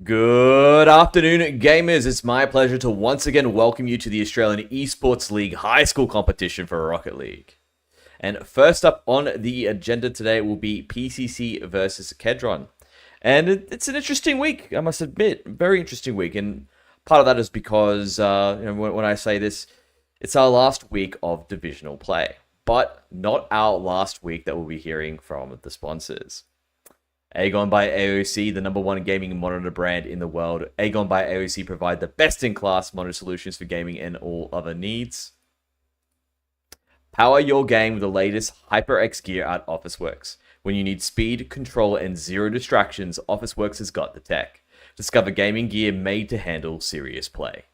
Good afternoon, gamers. It's my pleasure to once again welcome you to the Australian Esports League High School Competition for Rocket League. And first up on the agenda today will be PCC versus Kedron. And it's an interesting week, I must admit. Very interesting week. And part of that is because when I say this, it's our last week of divisional play. But not our last week that we'll be hearing from the sponsors. AGON by AOC, the #1 gaming monitor brand in the world. AGON by AOC provide the best-in-class monitor solutions for gaming and all other needs. Power your game with the latest HyperX gear at Officeworks. When you need speed, control, and zero distractions, Officeworks has got the tech. Discover gaming gear made to handle serious play.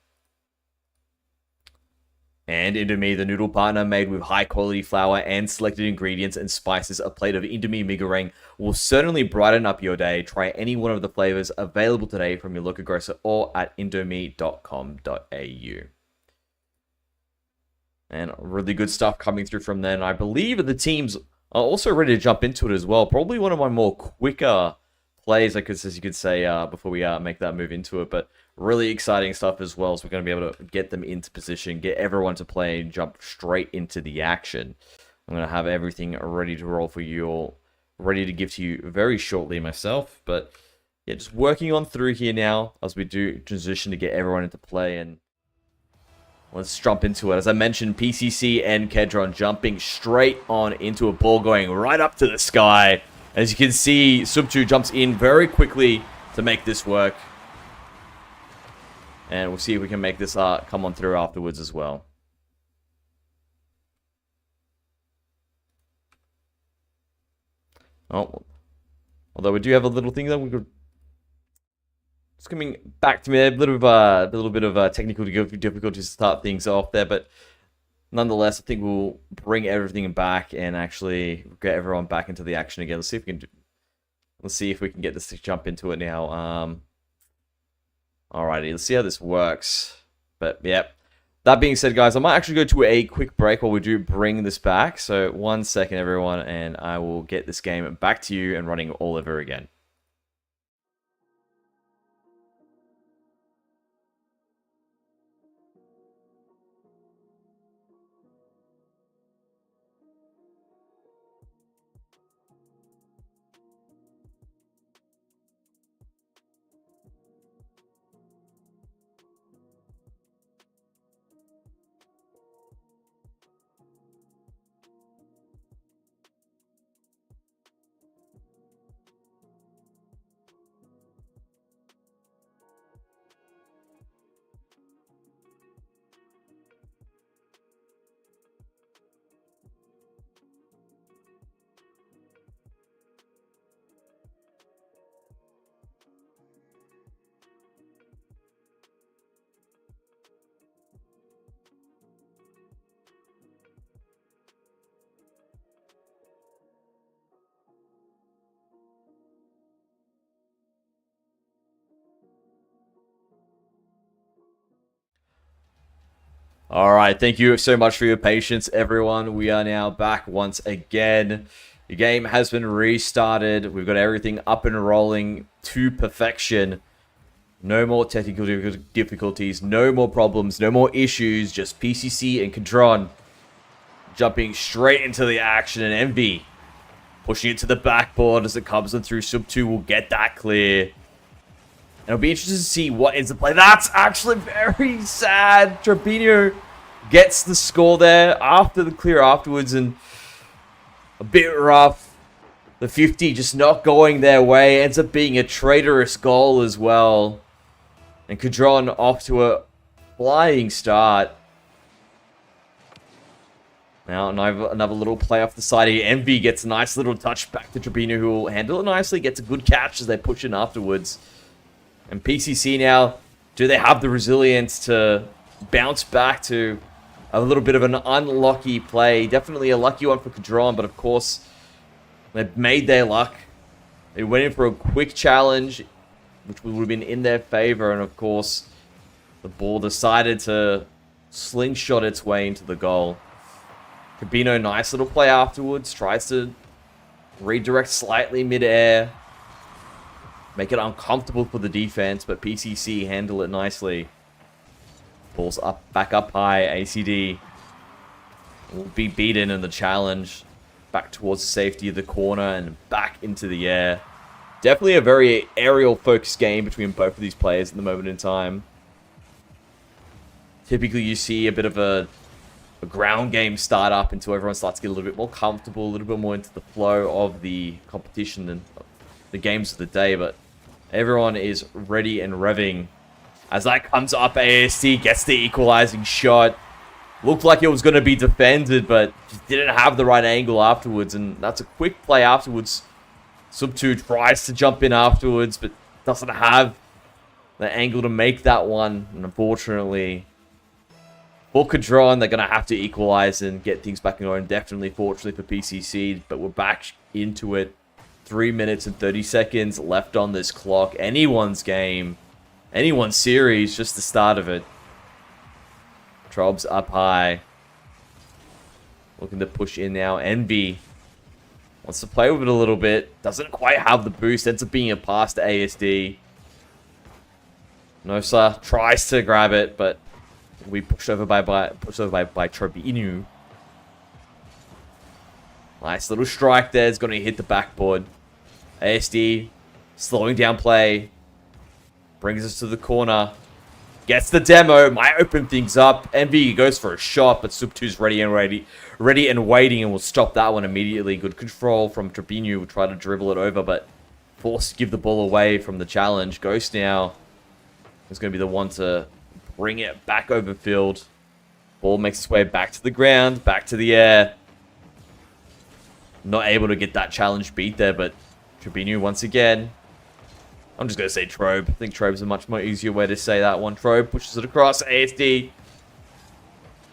And Indomie, the noodle partner made with high-quality flour and selected ingredients and spices, a plate of Indomie mee goreng will certainly brighten up your day. Try any one of the flavors available today from your local grocer or at indomie.com.au. And really good stuff coming through from there. And I believe the teams are also ready to jump into it as well. Probably one of my more quicker plays, as you could say, before we make that move into it. But really exciting stuff as well. So we're going to be able to get them into position, get everyone to play, and jump straight into the action. I'm going to have everything ready to roll for you all, ready to give to you very shortly myself. But yeah, just working on through here now as we do transition to get everyone into play. And let's jump into it. As I mentioned, PCC and Kedron jumping straight on into a ball going right up to the sky. As you can see, Subtu jumps in very quickly to make this work. And we'll see if we can make this come on through afterwards as well. Oh, although we do have a little thing that we could. It's coming back to me a little bit of technical difficulties to start things off there, but nonetheless, I think we'll bring everything back and actually get everyone back into the action again. Let's see if we can get this to jump into it now. Alrighty, let's see how this works. But yeah, that being said, guys, I might actually go to a quick break while we do bring this back. So 1 second, everyone, and I will get this game back to you and running all over again. Alright, thank you so much for your patience, everyone. We are now back once again. The game has been restarted. We've got everything up and rolling to perfection. No more technical difficulties, no more problems, no more issues. Just PCC and Kedron jumping straight into the action. And Envy pushing it to the backboard as it comes in through. Sub2 will get that clear. And it'll be interesting to see what ends up play. That's actually very sad. Trapinho gets the score there after the clear afterwards, and a bit rough. The 50 just not going their way. Ends up being a traitorous goal as well. And Kedron off to a flying start. Now another little play off the side here. Envy gets a nice little touch back to Trapinho, who will handle it nicely. Gets a good catch as they push in afterwards. And PCC now, do they have the resilience to bounce back to a little bit of an unlucky play? Definitely a lucky one for Kedron, but of course, they made their luck. They went in for a quick challenge, which would have been in their favor, and of course, the ball decided to slingshot its way into the goal. Cabino, nice little play afterwards, tries to redirect slightly mid-air. make it uncomfortable for the defense, but PCC handle it nicely. Ball's up, back up high. ACD will be beaten in the challenge. Back towards the safety of the corner and back into the air. Definitely a very aerial-focused game between both of these players at the moment in time. Typically, you see a bit of a ground game start up until everyone starts to get a little bit more comfortable, a little bit more into the flow of the competition and the games of the day, but everyone is ready and revving. As that comes up, ASD gets the equalizing shot. Looked like it was going to be defended, but just didn't have the right angle afterwards, and that's a quick play afterwards. Sub2 tries to jump in afterwards, but doesn't have the angle to make that one, and unfortunately, for Kadron, they're going to have to equalize and get things back in order. Definitely, fortunately for PCC, but we're back into it. 3 minutes and 30 seconds left on this clock. Anyone's game, anyone's series, just the start of it. Trobs up high. Looking to push in now. Envy wants to play with it a little bit. Doesn't quite have the boost. Ends up being a pass to ASD. Nosa tries to grab it, but we pushed over by Trobinu. Nice little strike there. It's going to hit the backboard. ASD slowing down play. Brings us to the corner. Gets the demo. Might open things up. Envy goes for a shot, but Sub2's ready and waiting, and will stop that one immediately. Good control from Trobinu. Will try to dribble it over, but forced to give the ball away from the challenge. Ghost now is going to be the one to bring it back over field. Ball makes its way back to the ground, back to the air. Not able to get that challenge beat there, but Trobinu once again. I'm just going to say Trobe. I think Trobe's a much more easier way to say that one. Trobe pushes it across. ASD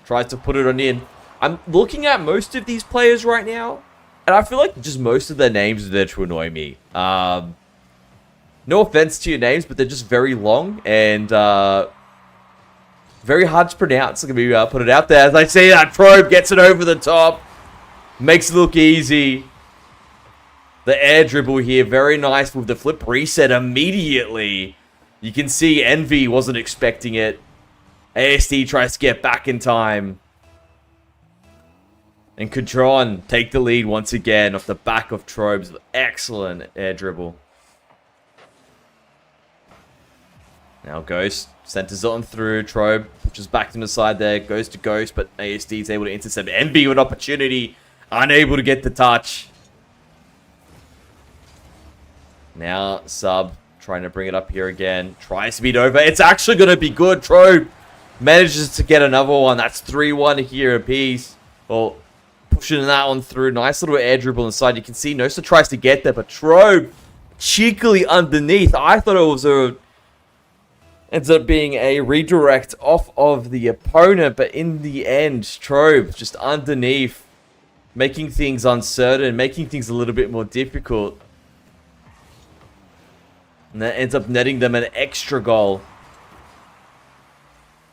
tries to put it on in. I'm looking at most of these players right now, and I feel like just most of their names are there to annoy me. No offense to your names, but they're just very long and very hard to pronounce. Let me put it out there. As I see that, Trobe gets it over the top. Makes it look easy. The air dribble here, very nice with the flip reset immediately. You can see Envy wasn't expecting it. ASD tries to get back in time. And Kadron take the lead once again off the back of Trobe's excellent air dribble. Now Ghost centers on through. Trobe pushes back to the side there. Goes to Ghost, but ASD is able to intercept. Envy with opportunity. Unable to get the touch. Now Sub trying to bring it up here again. Tries to beat over. It's actually going to be good. Trobe manages to get another one. That's 3-1 here apiece. Well, pushing that one through. Nice little air dribble inside. You can see Nosa tries to get there, but Trobe cheekily underneath. I thought it was ends up being a redirect off of the opponent, but in the end, Trobe just underneath, making things uncertain, making things a little bit more difficult. And that ends up netting them an extra goal.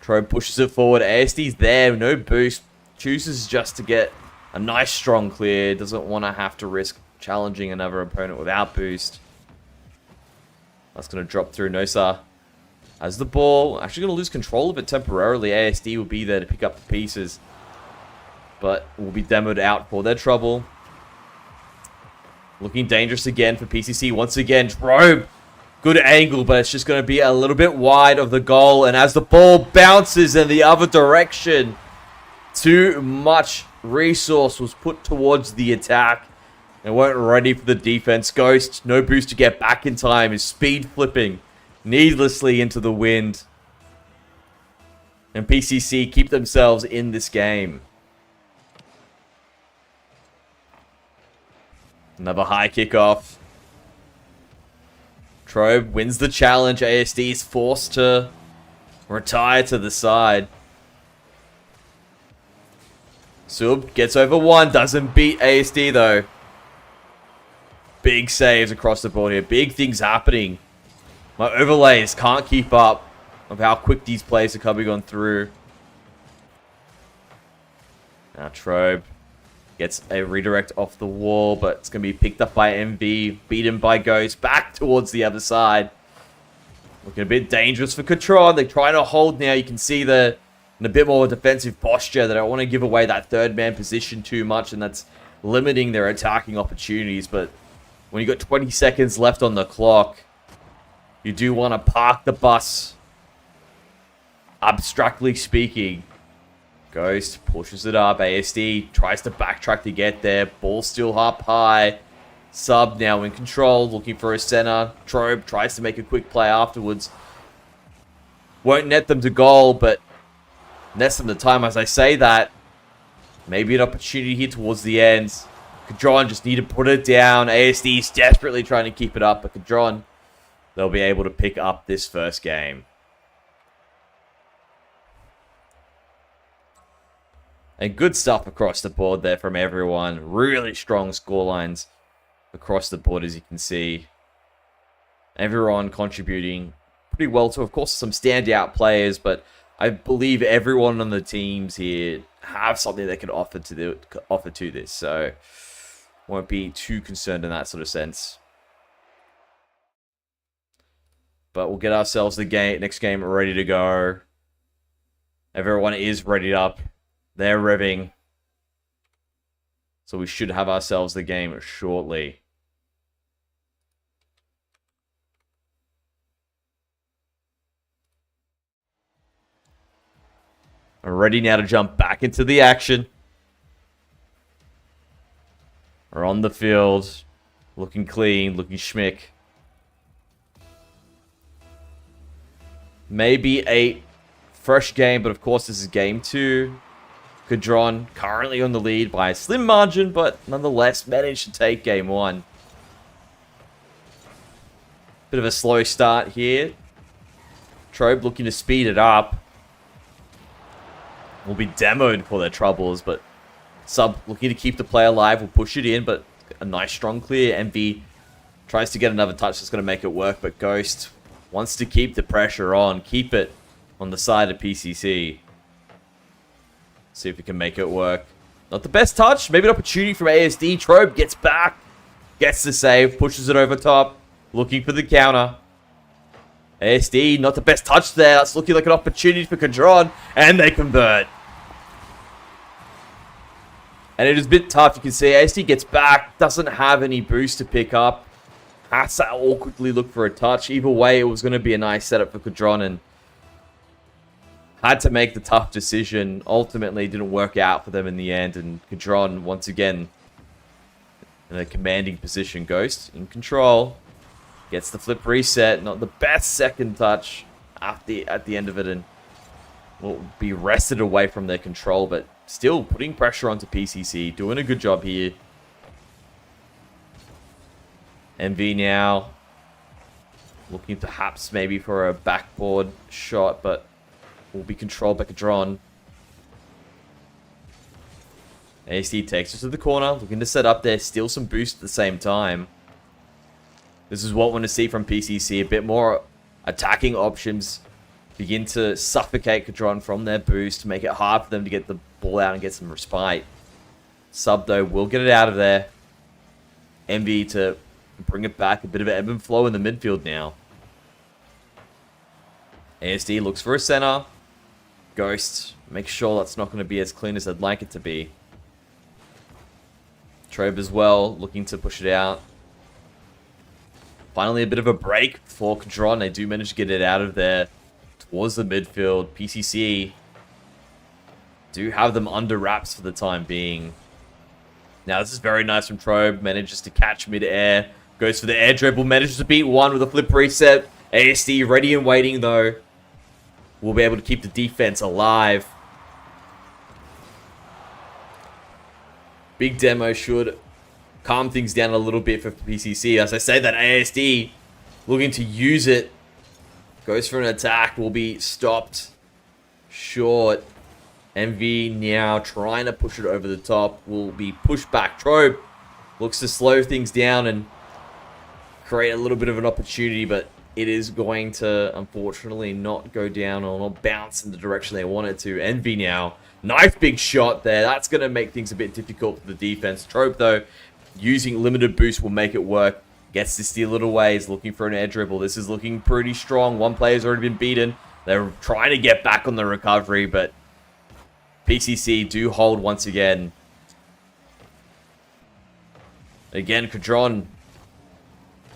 Trobe pushes it forward. ASD's there, no boost. Chooses just to get a nice strong clear. Doesn't want to have to risk challenging another opponent without boost. That's going to drop through. Nosa has the ball. Actually going to lose control of it temporarily. ASD will be there to pick up the pieces, but will be demoed out for their trouble. Looking dangerous again for PCC. Once again, Trobe. Good angle, but it's just going to be a little bit wide of the goal. And as the ball bounces in the other direction, too much resource was put towards the attack. They weren't ready for the defense. Ghost, no boost to get back in time, is speed flipping needlessly into the wind. And PCC keep themselves in this game. Another high kickoff. Trobe wins the challenge. ASD is forced to retire to the side. Sub gets over one. Doesn't beat ASD though. Big saves across the board here. Big things happening. My overlays can't keep up of how quick these plays are coming on through. Now Trobe Gets a redirect off the wall, but it's going to be picked up by MV. Beaten by Ghost. Back towards the other side. Looking a bit dangerous for Katron. They're trying to hold now. You can see they're in a bit more defensive posture. They don't want to give away that third man position too much, and that's limiting their attacking opportunities. But when you got 20 seconds left on the clock, you do want to park the bus. Abstractly speaking. Ghost pushes it up. ASD tries to backtrack to get there. Ball still up high. Sub now in control, looking for a center. Trobe tries to make a quick play afterwards. Won't net them to goal, but nets them to time. As I say that, maybe an opportunity here towards the end. Kadron just need to put it down. ASD is desperately trying to keep it up, but Kadron, they'll be able to pick up this first game. And good stuff across the board there from everyone. Really strong scorelines across the board, as you can see. Everyone contributing pretty well to, of course, some standout players, but I believe everyone on the teams here have something they can offer to this, so won't be too concerned in that sort of sense. But we'll get ourselves the next game ready to go. Everyone is readied up. They're revving. So we should have ourselves the game shortly. We're ready now to jump back into the action. We're on the field. Looking clean, looking schmick. Maybe a fresh game, but of course this is game 2. Kadron currently on the lead by a slim margin, but nonetheless managed to take game 1. Bit of a slow start here. Trobe looking to speed it up. Will be demoed for their troubles, but Sub looking to keep the play alive. Will push it in, but a nice strong clear. MV tries to get another touch that's going to make it work, but Ghost wants to keep the pressure on. Keep it on the side of PCC. See if we can make it work. Not the best touch. Maybe an opportunity from ASD. Trobe gets back. Gets the save. Pushes it over top. Looking for the counter. ASD, not the best touch there. That's looking like an opportunity for Kadron. And they convert. And it is a bit tough. You can see ASD gets back. Doesn't have any boost to pick up. Has to awkwardly look for a touch. Either way, it was going to be a nice setup for Kadron. And had to make the tough decision. Ultimately, didn't work out for them in the end. And Kadron, once again, in a commanding position. Ghost in control. Gets the flip reset. Not the best second touch at the end of it. And will be wrested away from their control. But still putting pressure onto PCC. Doing a good job here. MV now. Looking perhaps maybe for a backboard shot. But will be controlled by Kadron. ASD takes us to the corner. Looking to set up there. Steal some boost at the same time. This is what we want to see from PCC. A bit more attacking options. Begin to suffocate Kadron from their boost. Make it hard for them to get the ball out and get some respite. Sub, though, will get it out of there. MV to bring it back. A bit of an ebb and flow in the midfield now. ASD looks for a center. Ghost. Make sure that's not going to be as clean as I'd like it to be. Trobe as well. Looking to push it out. Finally, a bit of a break for Kadron. They do manage to get it out of there towards the midfield. PCC do have them under wraps for the time being. Now, this is very nice from Trobe. Manages to catch mid-air. Goes for the air dribble. Manages to beat one with a flip reset. ASD ready and waiting, though. Will be able to keep the defense alive. Big demo should calm things down a little bit for PCC. As I say that, ASD looking to use it. Goes for an attack. Will be stopped short. MV now trying to push it over the top. Will be pushed back. Trobe looks to slow things down and create a little bit of an opportunity, but it is going to, unfortunately, not go down or not bounce in the direction they want it to. Envy now. Nice big shot there. That's going to make things a bit difficult for the defense. Trope, though, using limited boost will make it work. Gets to steal it away. Is looking for an air dribble. This is looking pretty strong. One player's already been beaten. They're trying to get back on the recovery, but PCC do hold once again. Again, Cadron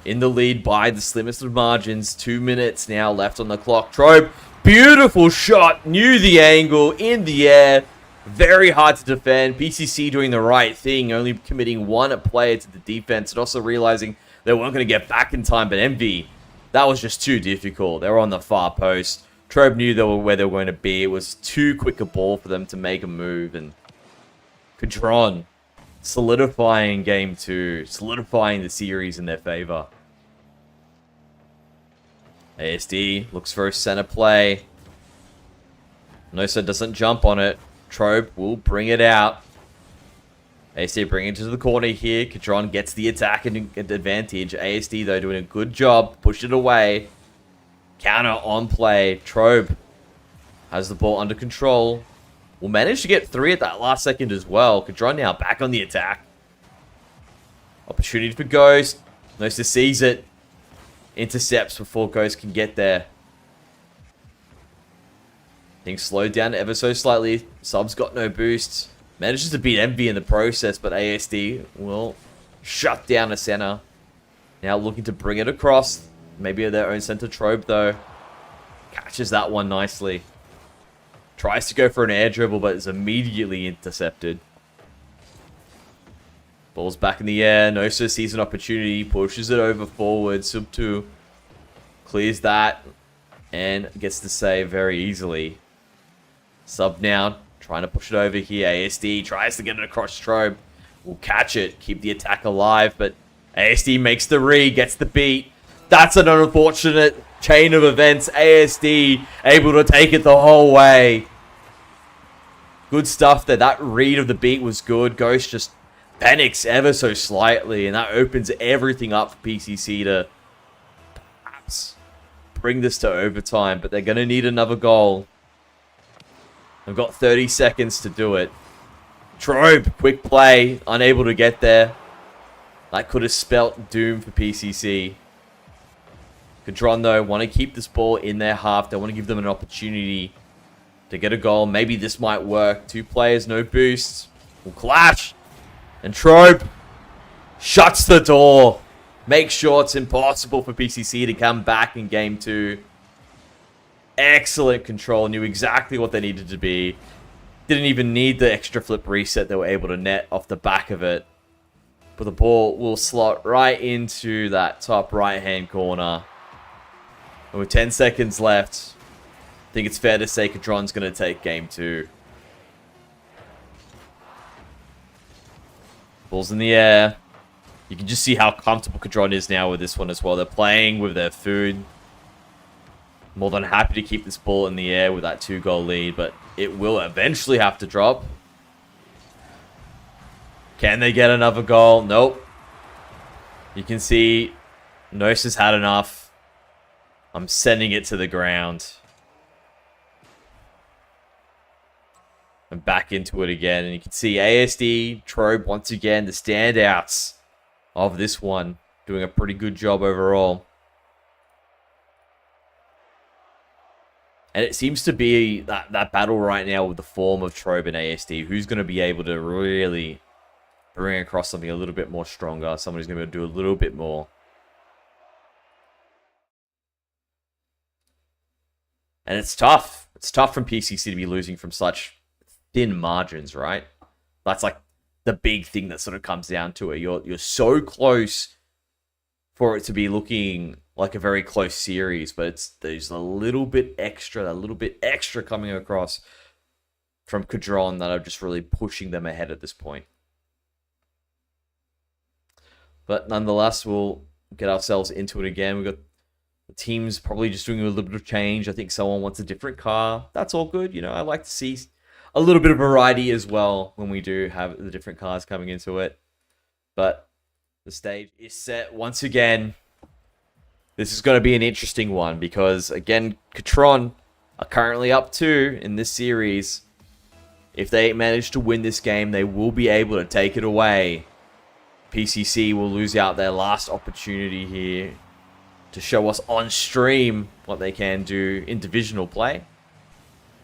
in the lead by the slimmest of margins. 2 minutes now left on the clock. Trobe, beautiful shot. Knew the angle in the air. Very hard to defend. PCC doing the right thing, only committing one player to the defense and also realizing they weren't going to get back in time. But Envy, that was just too difficult. They were on the far post. Trobe knew they were where they were going to be. It was too quick a ball for them to make a move. And Cadron solidifying game 2, solidifying the series in their favor. ASD looks for a center play. Nosa doesn't jump on it. Trobe will bring it out. ASD bring it to the corner here. Cadron gets the attack and advantage. ASD, though, doing a good job. Push it away. Counter on play. Trobe has the ball under control. Will manage to get 3 at that last second as well. Cadron now back on the attack. Opportunity for Ghost. Nosa sees it. Intercepts before Ghost can get there. Things slowed down ever so slightly. Sub's got no boosts. Manages to beat Envy in the process, but ASD will shut down a center. Now looking to bring it across. Maybe their own center. Trobe, though, catches that one nicely. Tries to go for an air dribble, but is immediately intercepted. Ball's back in the air. Nosa sees an opportunity. Pushes it over forward. Sub 2 clears that and gets the save very easily. Sub now trying to push it over here. ASD tries to get it across Trobe. Will catch it. Keep the attack alive, but ASD makes the read. Gets the beat. That's an unfortunate chain of events. ASD able to take it the whole way. Good stuff there. That read of the beat was good. Ghost just panics ever so slightly, and that opens everything up for PCC to perhaps bring this to overtime, but they're going to need another goal. They've got 30 seconds to do it. Trobe, quick play, unable to get there. That could have spelt doom for PCC. Cadron, though, want to keep this ball in their half. They want to give them an opportunity to get a goal. Maybe this might work. 2 players, no boosts. Will clash. And Trobe shuts the door. Makes sure it's impossible for PCC to come back in game 2. Excellent control. Knew exactly what they needed to be. Didn't even need the extra flip reset. They were able to net off the back of it. But the ball will slot right into that top right-hand corner. And with 10 seconds left, I think it's fair to say Cadron's going to take game 2. Ball's in the air. You can just see how comfortable Cadron is now with this one as well. They're playing with their food. More than happy to keep this ball in the air with that 2-goal lead, but it will eventually have to drop. Can they get another goal? Nope. You can see Nosa's had enough. I'm sending it to the ground. And back into it again. And you can see ASD, Trobe, once again, the standouts of this one. Doing a pretty good job overall. And it seems to be that battle right now with the form of Trobe and ASD. Who's going to be able to really bring across something a little bit more stronger. Somebody's going to be able to do a little bit more. And it's tough. It's tough from PCC to be losing from such thin margins, right? That's like the big thing that sort of comes down to it. You're so close for it to be looking like a very close series, but there's a little bit extra coming across from Cadron that are just really pushing them ahead at this point. But nonetheless, we'll get ourselves into it again. We've got the teams probably just doing a little bit of change. I think someone wants a different car. That's all good. You know, I like to see a little bit of variety as well when we do have the different cars coming into it. But the stage is set once again. This is going to be an interesting one because, again, Catron are currently up 2 in this series. If they manage to win this game, they will be able to take it away. PCC will lose out their last opportunity here to show us on stream what they can do in divisional play.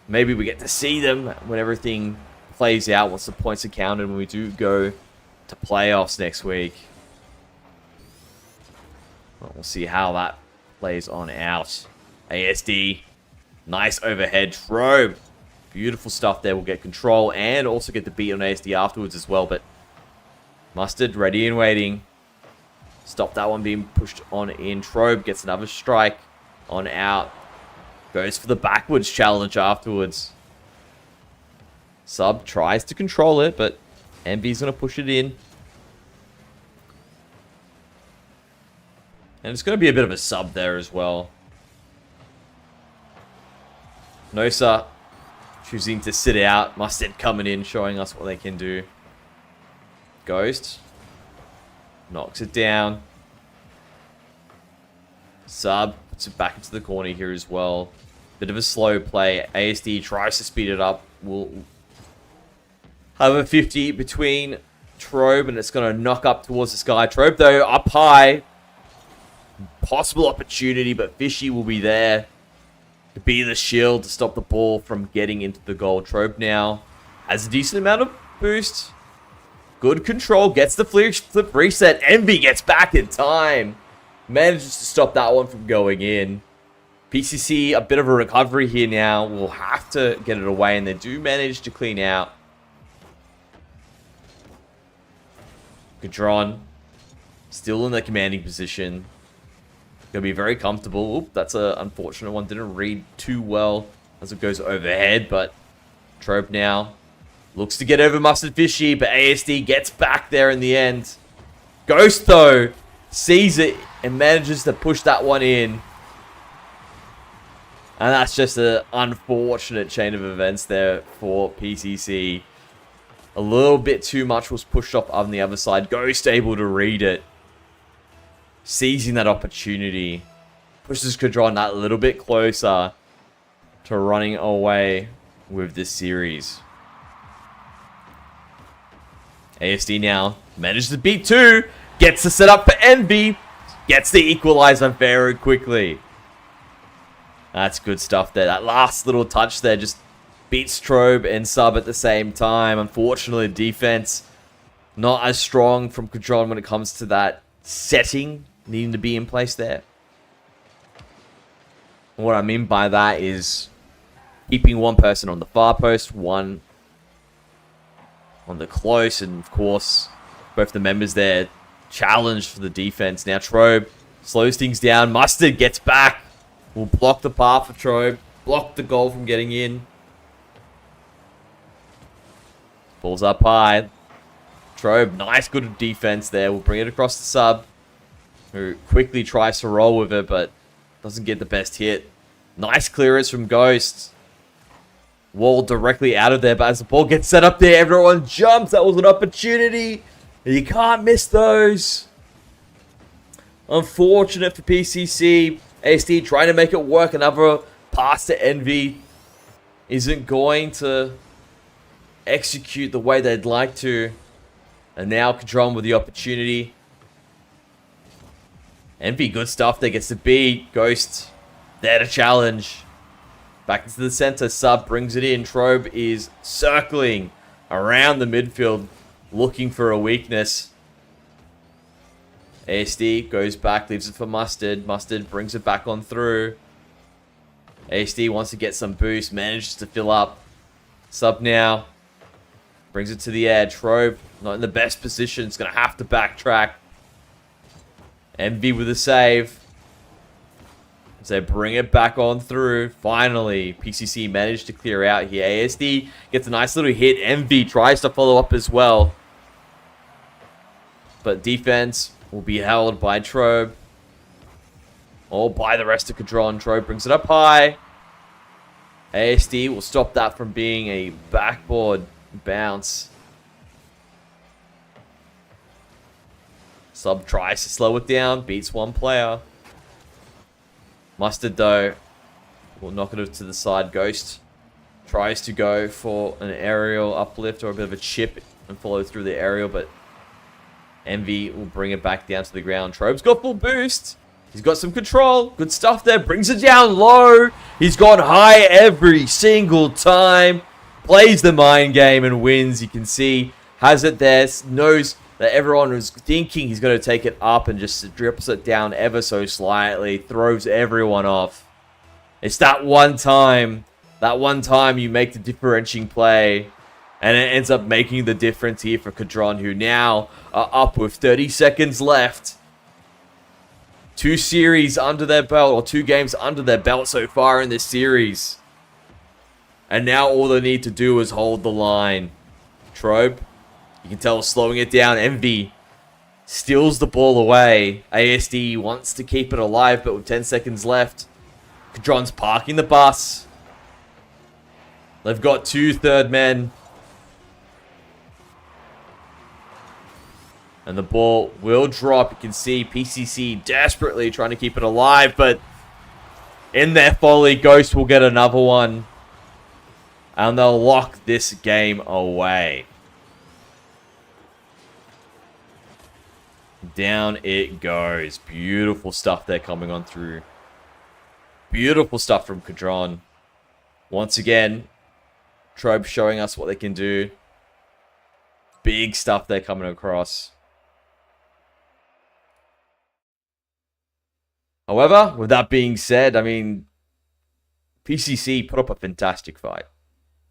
Maybe we get to see them when everything plays out, once the points are counted, when we do go to playoffs next week. Well, we'll see how that plays on out. ASD, nice overhead Trobe. Beautiful stuff there. We'll get control and also get the beat on ASD afterwards as well. But Mustard ready and waiting. Stop that one being pushed on in. Trobe gets another strike on out. Goes for the backwards challenge afterwards. Sub tries to control it, but Envy's going to push it in. And it's going to be a bit of a sub there as well. Nosa choosing to sit out. Mustard coming in, showing us what they can do. Ghost knocks it down. Sub puts it back into the corner here as well. Bit of a slow play. ASD tries to speed it up. We'll have a 50 between Trobe, and it's going to knock up towards the sky. Trobe, though, up high. Possible opportunity, but Fishy will be there to be the shield to stop the ball from getting into the goal. Trobe now has a decent amount of boost. Good control. Gets the flip reset. Envy gets back in time. Manages to stop that one from going in. PCC, a bit of a recovery here now. We'll have to get it away, and they do manage to clean out. Gadron still in the commanding position. Going to be very comfortable. Oop, that's an unfortunate one. Didn't read too well as it goes overhead, but Trobe now looks to get over Mustard Fishy, but ASD gets back there in the end. Ghost, though, sees it and manages to push that one in. And that's just an unfortunate chain of events there for PCC. A little bit too much was pushed off on the other side. Ghost able to read it. Seizing that opportunity. Pushes Cadron that little bit closer to running away with this series. ASD now manages to beat 2. Gets the setup for Envy. Gets the equalizer very quickly. That's good stuff there. That last little touch there just beats Trobe and Sub at the same time. Unfortunately, defense not as strong from Cadron when it comes to that setting needing to be in place there. What I mean by that is keeping one person on the far post, one on the close, and of course, both the members there challenged for the defense. Now Trobe slows things down. Mustard gets back. Will block the path for Trobe. Block the goal from getting in. Ball's up high. Trobe, nice good defense there. We'll bring it across the Sub, who quickly tries to roll with it, but doesn't get the best hit. Nice clearance from Ghost. Wall directly out of there, but as the ball gets set up there, everyone jumps. That was an opportunity. You can't miss those. Unfortunate for PCC. ASD trying to make it work. Another pass to Envy isn't going to execute the way they'd like to. And now Cadron with the opportunity. Envy, good stuff there. Gets the beat. Ghost there to challenge. Back into the center. Sub brings it in. Trobe is circling around the midfield, looking for a weakness. ASD goes back, leaves it for Mustard. Mustard brings it back on through. ASD wants to get some boost, manages to fill up. Sub now. Brings it to the air. Trobe not in the best position. It's going to have to backtrack. Envy with a save. As they bring it back on through. Finally, PCC managed to clear out here. ASD gets a nice little hit. Envy tries to follow up as well. But defense will be held by Trobe. Or by the rest of Cadron. Trobe brings it up high. ASD will stop that from being a backboard bounce. Sub tries to slow it down. Beats one player. Mustard, though, will knock it to the side. Ghost tries to go for an aerial uplift or a bit of a chip and follow through the aerial, but Envy will bring it back down to the ground. Trobe's got full boost. He's got some control. Good stuff there. Brings it down low. He's gone high every single time. Plays the mind game and wins. You can see, has it there. Knows that everyone was thinking he's going to take it up and just drips it down ever so slightly. Throws everyone off. It's that one time you make the differentiating play. And it ends up making the difference here for Cadron, who now are up with 30 seconds left. 2 series under their belt, or 2 games under their belt so far in this series. And now all they need to do is hold the line. Trobe, you can tell, slowing it down. Envy steals the ball away. ASD wants to keep it alive, but with 10 seconds left, Cadron's parking the bus. They've got 2 third men. And the ball will drop. You can see PCC desperately trying to keep it alive, but in their folly, Ghost will get another one. And they'll lock this game away. Down it goes. Beautiful stuff there coming on through. Beautiful stuff from Cadron. Once again, Trobe showing us what they can do. Big stuff they're coming across. However, with that being said, I mean, PCC put up a fantastic fight.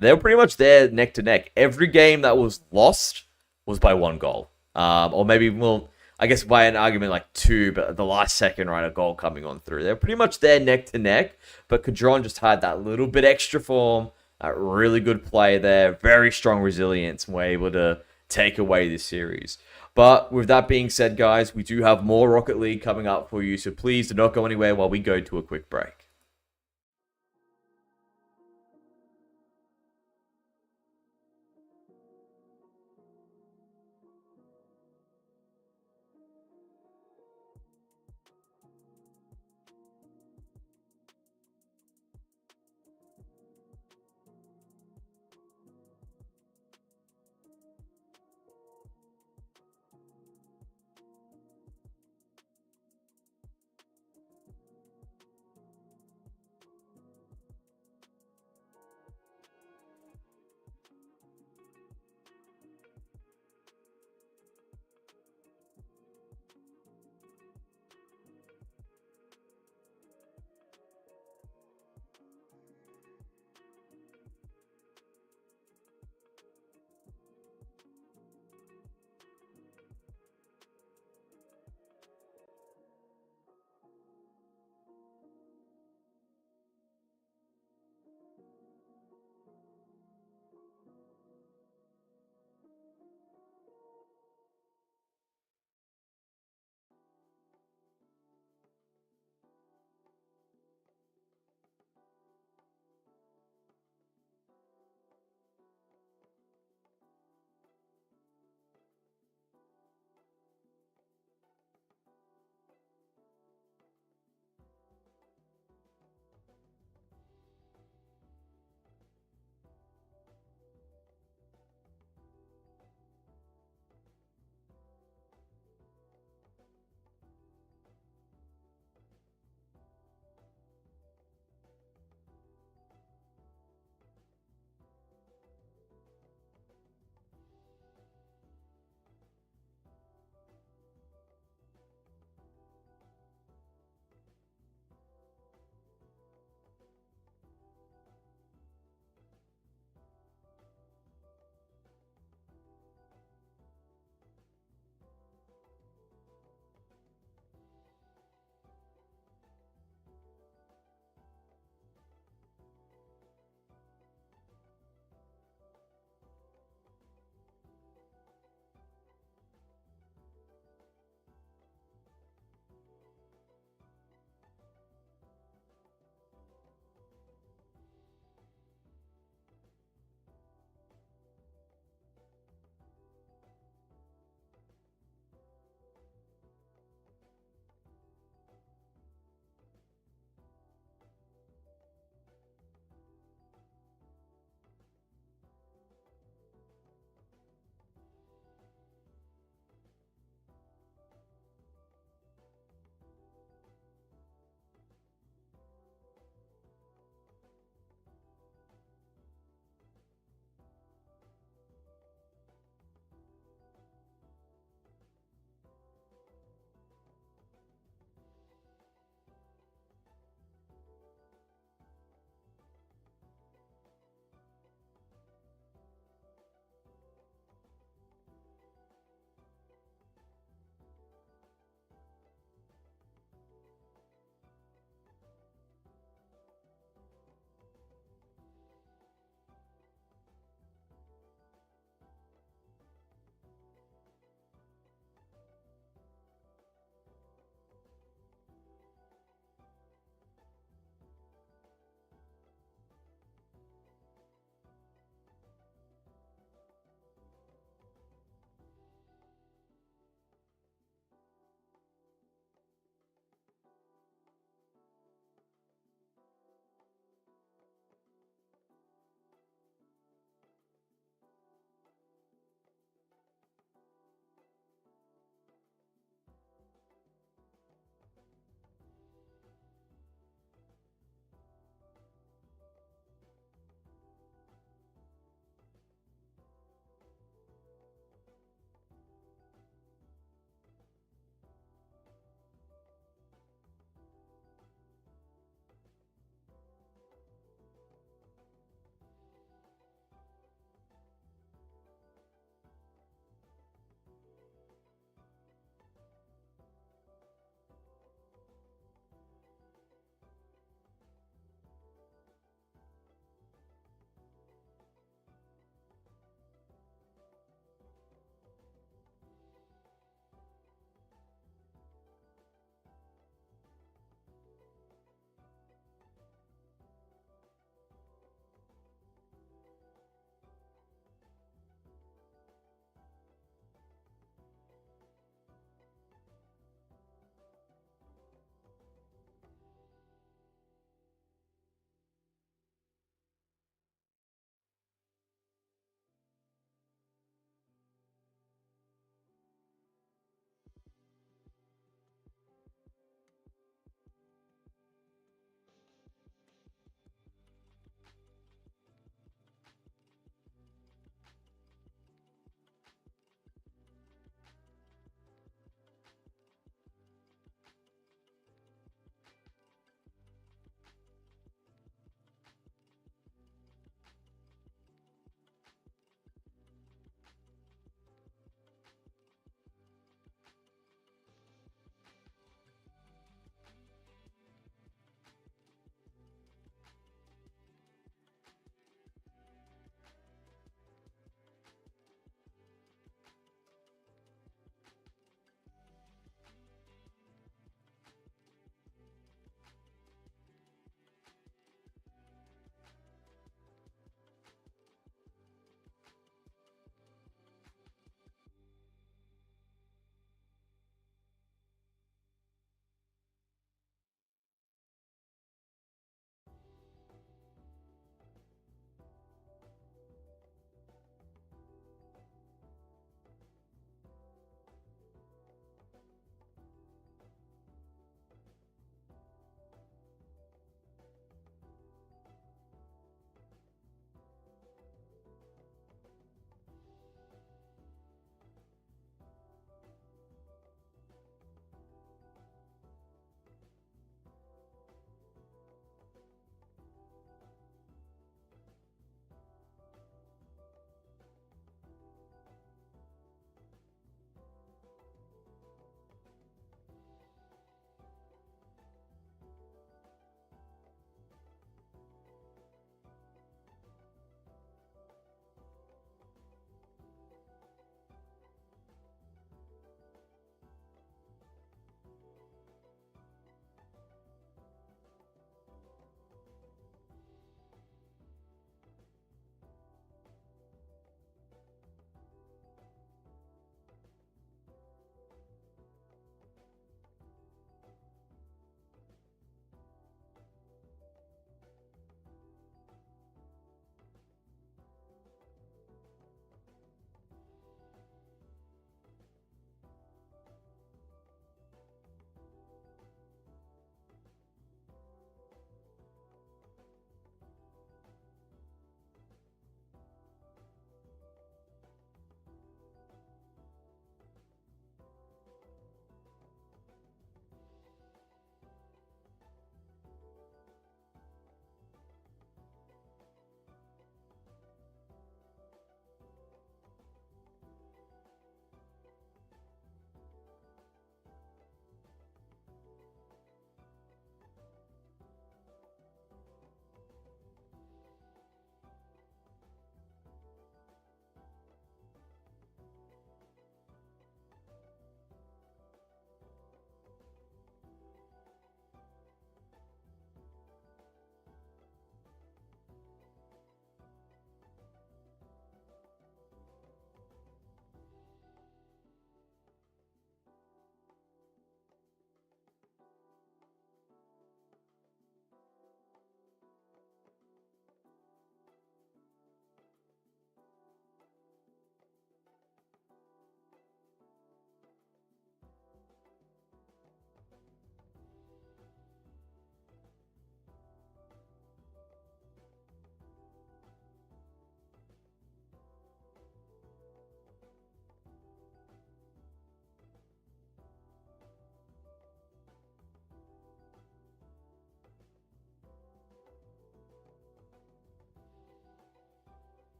They were pretty much there neck to neck. Every game that was lost was by 1 goal. Or maybe, well, I guess by an argument like 2, but at the last second, right, a goal coming on through. They were pretty much there neck to neck, but Cadron just had that little bit extra form, that really good play there, very strong resilience, and were able to take away this series. But with that being said, guys, we do have more Rocket League coming up for you, so please do not go anywhere while we go to a quick break.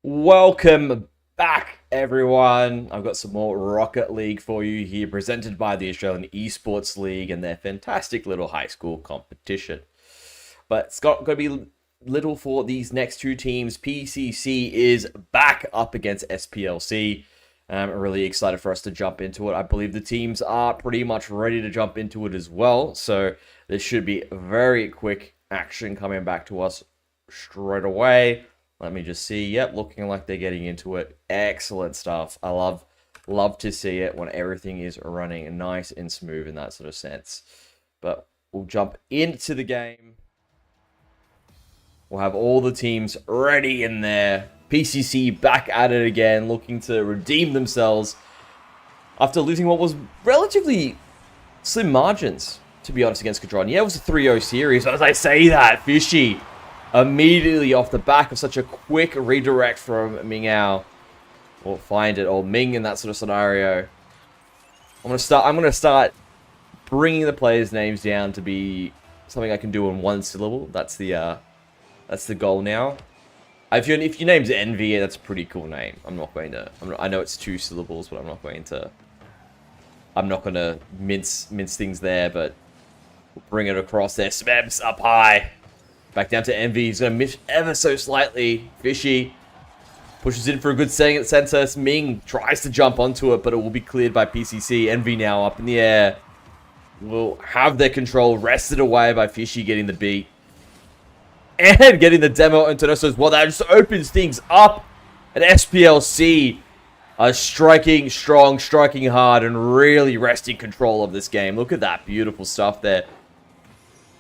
Welcome back, everyone. I've got some more Rocket League for you here, presented by the Australian Esports League and their fantastic little high school competition. But it's got to be little for these next two teams. PCC is back up against SPLC. I'm really excited for us to jump into it. I believe the teams are pretty much ready to jump into it as well. So this should be very quick action coming back to us straight away. Let me just see. Yep, looking like they're getting into it. Excellent stuff. I love to see it when everything is running nice and smooth in that sort of sense. But we'll jump into the game. We'll have all the teams ready in there. PCC back at it again, looking to redeem themselves after losing what was relatively slim margins, to be honest, against Cadron. Yeah, it was a 3-0 series, but as I say that, Fishy immediately off the back of such a quick redirect from Mingao, or find it, or Ming in that sort of scenario. I'm gonna start bringing the players' names down to be something I can do in one syllable. That's the goal now. If your name's Envy, that's a pretty cool name. I know it's 2 syllables, but I'm not gonna mince things there. But we'll bring it across there. Smebs up high. Back down to Envy. He's going to miss ever so slightly. Fishy pushes in for a good setting at center. Ming tries to jump onto it, but it will be cleared by PCC. Envy now up in the air. Will have their control wrested away by Fishy getting the beat. And getting the demo into us as well. That just opens things up. And SPLC are striking strong, striking hard, and really wresting control of this game. Look at that beautiful stuff there.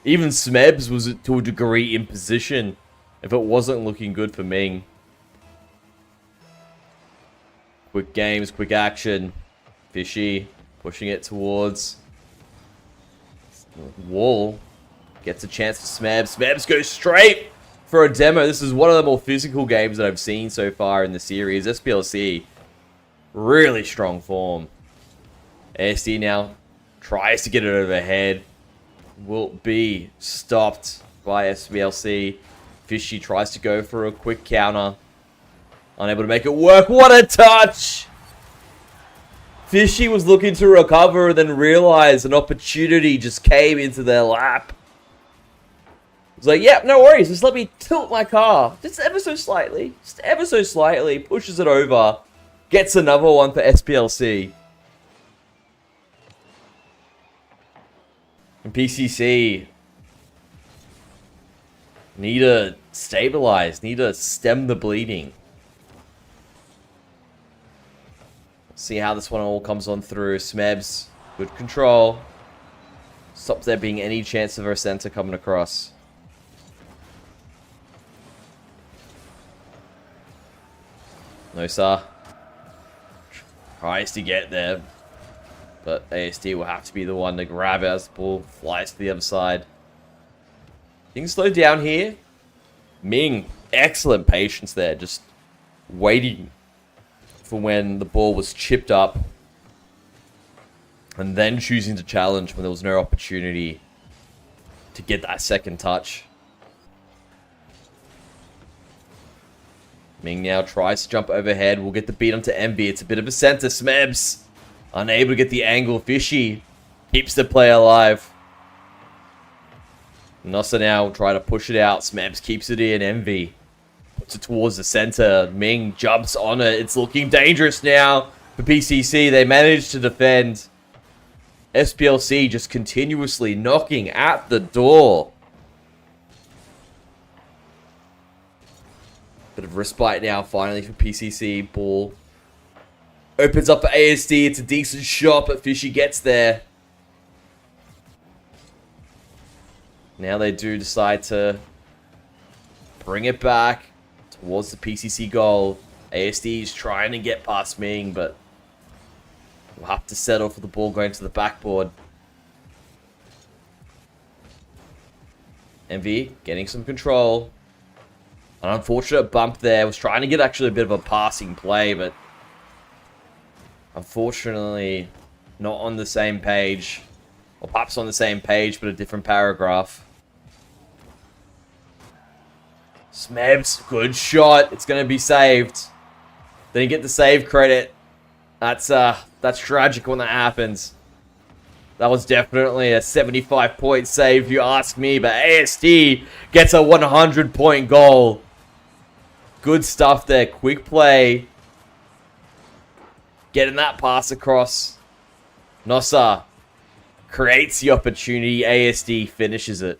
Even Smebs was, to a degree, in position if it wasn't looking good for Ming. Quick games, quick action. Fishy pushing it towards wall. Gets a chance for Smebs. Smebs goes straight for a demo. This is one of the more physical games that I've seen so far in the series. SPLC, really strong form. ASD now tries to get it overhead. Will be stopped by SPLC. Fishy tries to go for a quick counter. Unable to make it work. What a touch! Fishy was looking to recover and then realized an opportunity just came into their lap. It's like, yeah, no worries. Just let me tilt my car. Just ever so slightly. Just ever so slightly. Pushes it over. Gets another one for SPLC. And PCC need to stabilize, need to stem the bleeding. See how this one all comes on through. Smebs, good control. Stops there being any chance of a center coming across. No, sir. Tries to get there. But ASD will have to be the one to grab it as the ball flies to the other side. Things slow down here. Ming, excellent patience there. Just waiting for when the ball was chipped up. And then choosing to challenge when there was no opportunity to get that second touch. Ming now tries to jump overhead. We'll get the beat onto Envy. It's a bit of a center. Smebs unable to get the angle. Fishy keeps the play alive. Nossa now will try to push it out. Smebs keeps it in. Envy puts it towards the center. Ming jumps on it. It's looking dangerous now for PCC. They managed to defend. SPLC just continuously knocking at the door. Bit of respite now finally for PCC. Ball opens up for ASD. It's a decent shot, but Fishy gets there. Now they do decide to bring it back towards the PCC goal. ASD is trying to get past Ming, but we'll have to settle for the ball going to the backboard. MV getting some control. An unfortunate bump there. Was trying to get actually a bit of a passing play, but unfortunately not on the same page. Or perhaps on the same page, but a different paragraph. Smebs, good shot. It's going to be saved. Didn't get the save credit. That's tragic when that happens. That was definitely a 75-point save, if you ask me. But ASD gets a 100-point goal. Good stuff there. Quick play. Getting that pass across. Nossa creates the opportunity. ASD finishes it.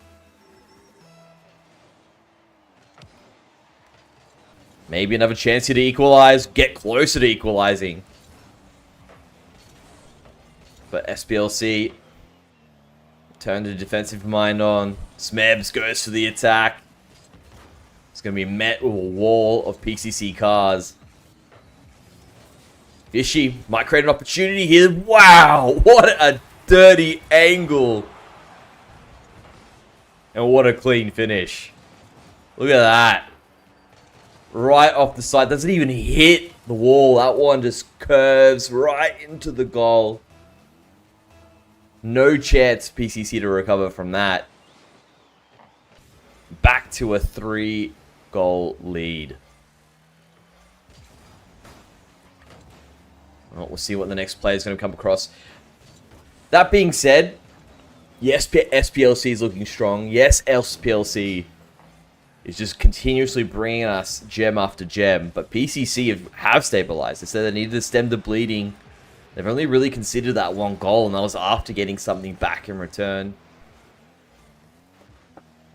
Maybe another chance here to equalize. Get closer to equalizing. But SPLC turned the defensive mind on. Smebs goes for the attack. It's going to be met with a wall of PCC cars. Fishy might create an opportunity here. Wow, what a dirty angle. And what a clean finish. Look at that. Right off the side. Doesn't even hit the wall. That one just curves right into the goal. No chance for PCC to recover from that. Back to a 3-goal lead. Well, we'll see what the next player is going to come across. That being said, yes, SPLC is looking strong. Yes, SPLC is just continuously bringing us gem after gem. But PCC have stabilized. They said they needed to stem the bleeding. They've only really considered that one goal, and that was after getting something back in return.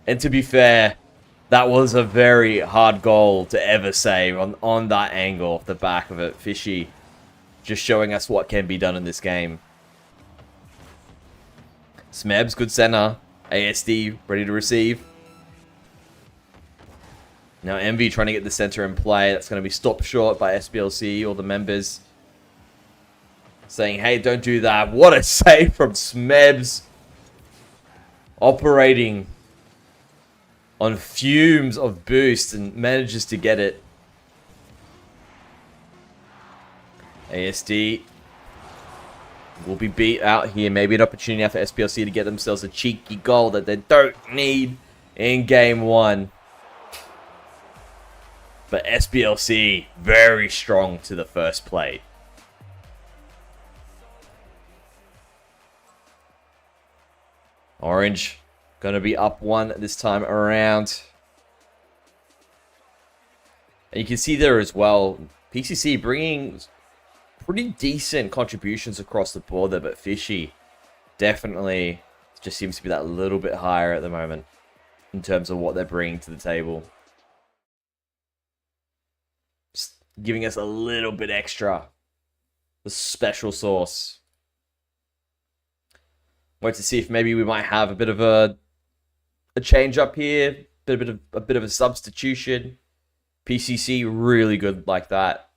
And to be fair, that was a very hard goal to ever save on that angle off the back of it. Fishy just showing us what can be done in this game. Smebs, good center. ASD, ready to receive. Now Envy trying to get the center in play. That's going to be stopped short by SPLC, all the members. Saying, hey, don't do that. What a save from Smebs. Operating on fumes of boost and manages to get it. ASD will be beat out here. Maybe an opportunity for SPLC to get themselves a cheeky goal that they don't need in game one. But SPLC very strong to the first play. Orange going to be up 1 this time around. And you can see there as well, PCC bringing pretty decent contributions across the board there, but Fishy definitely just seems to be that little bit higher at the moment in terms of what they're bringing to the table. Just giving us a little bit extra. The special sauce. Wait to see if maybe we might have a bit of a change up here, a bit of a substitution. PCC really good like that.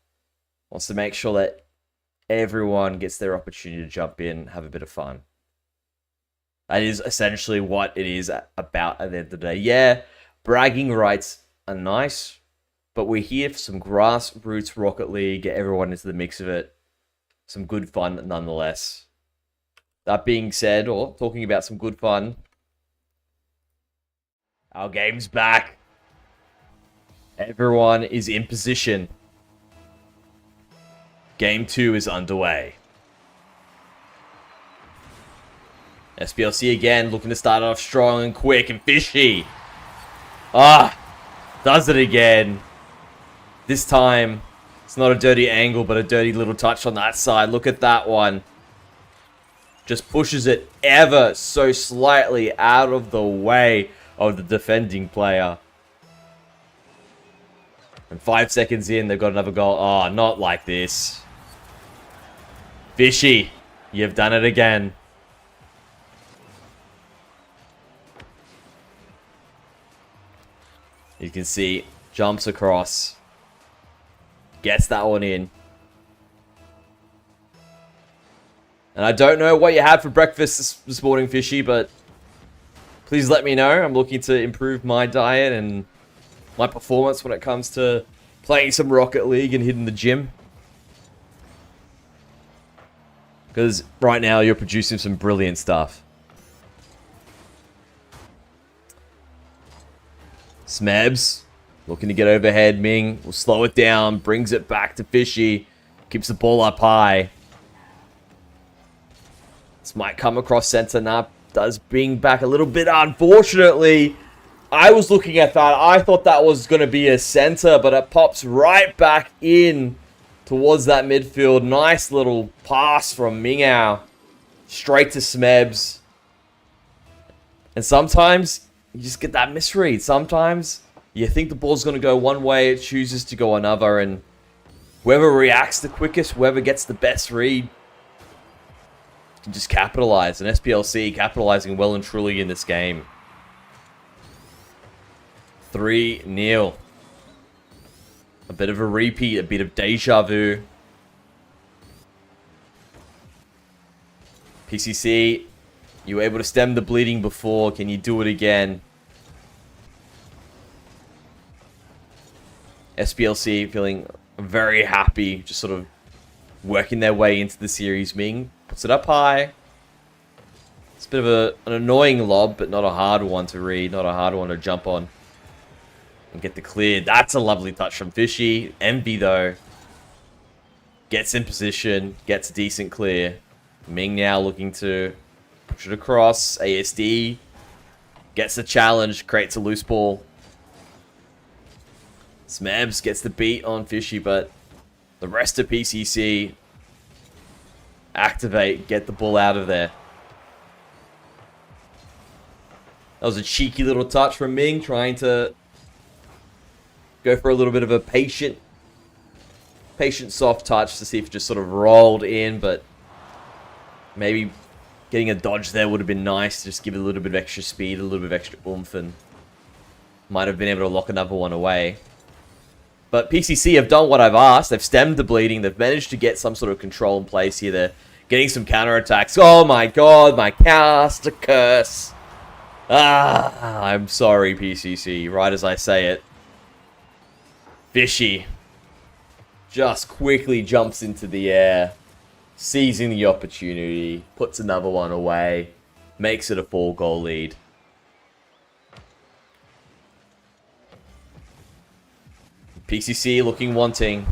Wants to make sure that everyone gets their opportunity to jump in, have a bit of fun. That is essentially what it is about at the end of the day. Yeah, bragging rights are nice, but we're here for some grassroots Rocket League, get everyone into the mix of it. Some good fun nonetheless. That being said, or talking about some good fun, our game's back. Everyone is in position. Game 2 is underway. SPLC again, looking to start off strong and quick and fishy. Does it again. This time, it's not a dirty angle, but a dirty little touch on that side. Look at that one. Just pushes it ever so slightly out of the way of the defending player. And 5 seconds in, they've got another goal. Oh, not like this. Fishy, you've done it again. You can see, jumps across. Gets that one in. And I don't know what you had for breakfast this morning, Fishy, but please let me know. I'm looking to improve my diet and my performance when it comes to playing some Rocket League and hitting the gym. Because right now you're producing some brilliant stuff. Smebs Looking to get overhead. Ming will slow it down. Brings it back to Fishy. Keeps the ball up high. This might come across center. Nah, does bring back a little bit. Unfortunately, I was looking at that. I thought that was going to be a center, but it pops right back in towards that midfield. Nice little pass from Mingao. Straight to Smebs. And sometimes you just get that misread. Sometimes you think the ball's going to go one way, it chooses to go another, and whoever reacts the quickest, whoever gets the best read, can just capitalize. And SPLC capitalizing well and truly in this game. 3-0. A bit of a repeat, a bit of deja vu. PCC, you were able to stem the bleeding before. Can you do it again? SPLC feeling very happy, just sort of working their way into the series. Ming puts it up high. It's a bit of an annoying lob, but not a hard one to read, not a hard one to jump on and get the clear. That's a lovely touch from Fishy. Envy, though, gets in position, gets a decent clear. Ming now looking to push it across. ASD gets the challenge, creates a loose ball. Smebs gets the beat on Fishy, but the rest of PCC activate, get the ball out of there. That was a cheeky little touch from Ming, trying to go for a little bit of a patient soft touch to see if it just sort of rolled in, but maybe getting a dodge there would have been nice. Just give it a little bit of extra speed, a little bit of extra oomph, and might have been able to lock another one away. But PCC have done what I've asked. They've stemmed the bleeding. They've managed to get some sort of control in place here. They're getting some counterattacks. Oh my god, my cast, a curse. I'm sorry, PCC, right as I say it. Fishy just quickly jumps into the air, seizing the opportunity, puts another one away, makes it a 4-goal lead. PCC looking wanting.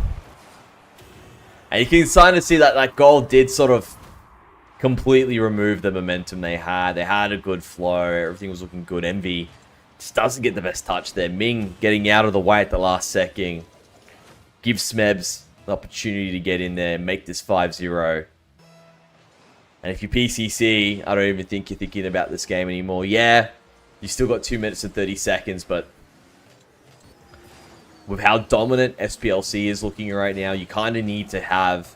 And you can kind of see that that goal did sort of completely remove the momentum they had. They had a good flow. Everything was looking good. Envy just doesn't get the best touch there. Ming getting out of the way at the last second gives Smebs the opportunity to get in there and make this 5-0. And if you're PCC, I don't even think you're thinking about this game anymore. Yeah, you still got 2 minutes and 30 seconds, but with how dominant SPLC is looking right now, you kind of need to have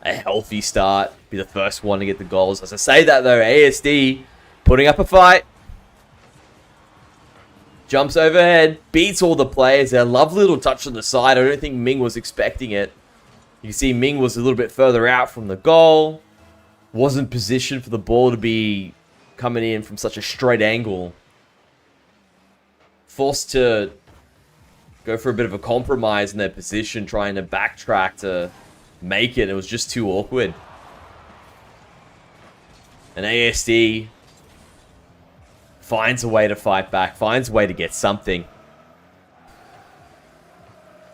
a healthy start, be the first one to get the goals. As I say that, though, ASD putting up a fight. Jumps overhead, beats all the players. A lovely little touch on the side. I don't think Ming was expecting it. You can see Ming was a little bit further out from the goal. Wasn't positioned for the ball to be coming in from such a straight angle. Forced to go for a bit of a compromise in their position, trying to backtrack to make it. It was just too awkward. And ASD finds a way to fight back, finds a way to get something.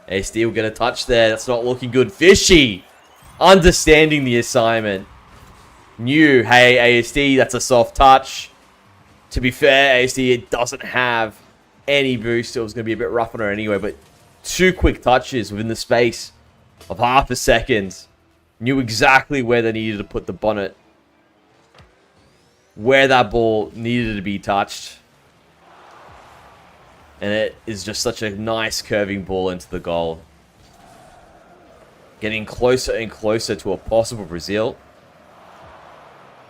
ASD will get a touch there. That's not looking good. Fishy understanding the assignment. Knew, hey, ASD, that's a soft touch. To be fair, ASD, it doesn't have any boost. It was going to be a bit rough on her anyway, but 2 quick touches within the space of half a second. Knew exactly where they needed to put the bonnet, where that ball needed to be touched. And it is just such a nice curving ball into the goal. Getting closer and closer to a possible Brazil.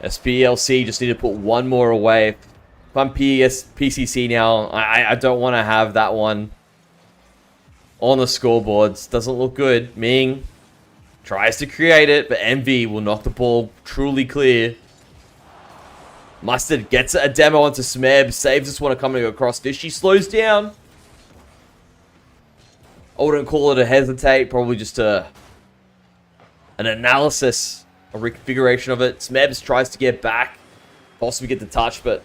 SPLC just need to put one more away. If I'm PCC now, I don't want to have that one on the scoreboards. Doesn't look good. Ming tries to create it, but Envy will knock the ball truly clear. Mustard gets a demo onto Smeb. Saves this one coming across. Fishy slows down. I wouldn't call it a hesitate. Probably just an analysis, a reconfiguration of it. Smebs tries to get back. Possibly get the touch, but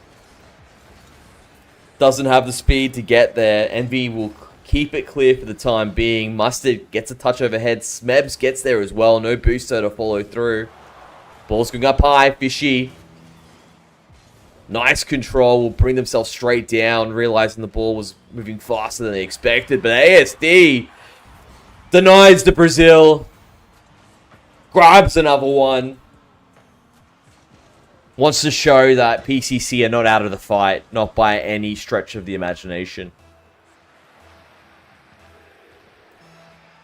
doesn't have the speed to get there. Envy will keep it clear for the time being. Mustard gets a touch overhead. Smebs gets there as well. No booster to follow through. Ball's going up high. Fishy. Nice control. Will bring themselves straight down, realizing the ball was moving faster than they expected. But ASD denies the Brazil. Grabs another one. Wants to show that PCC are not out of the fight. Not by any stretch of the imagination.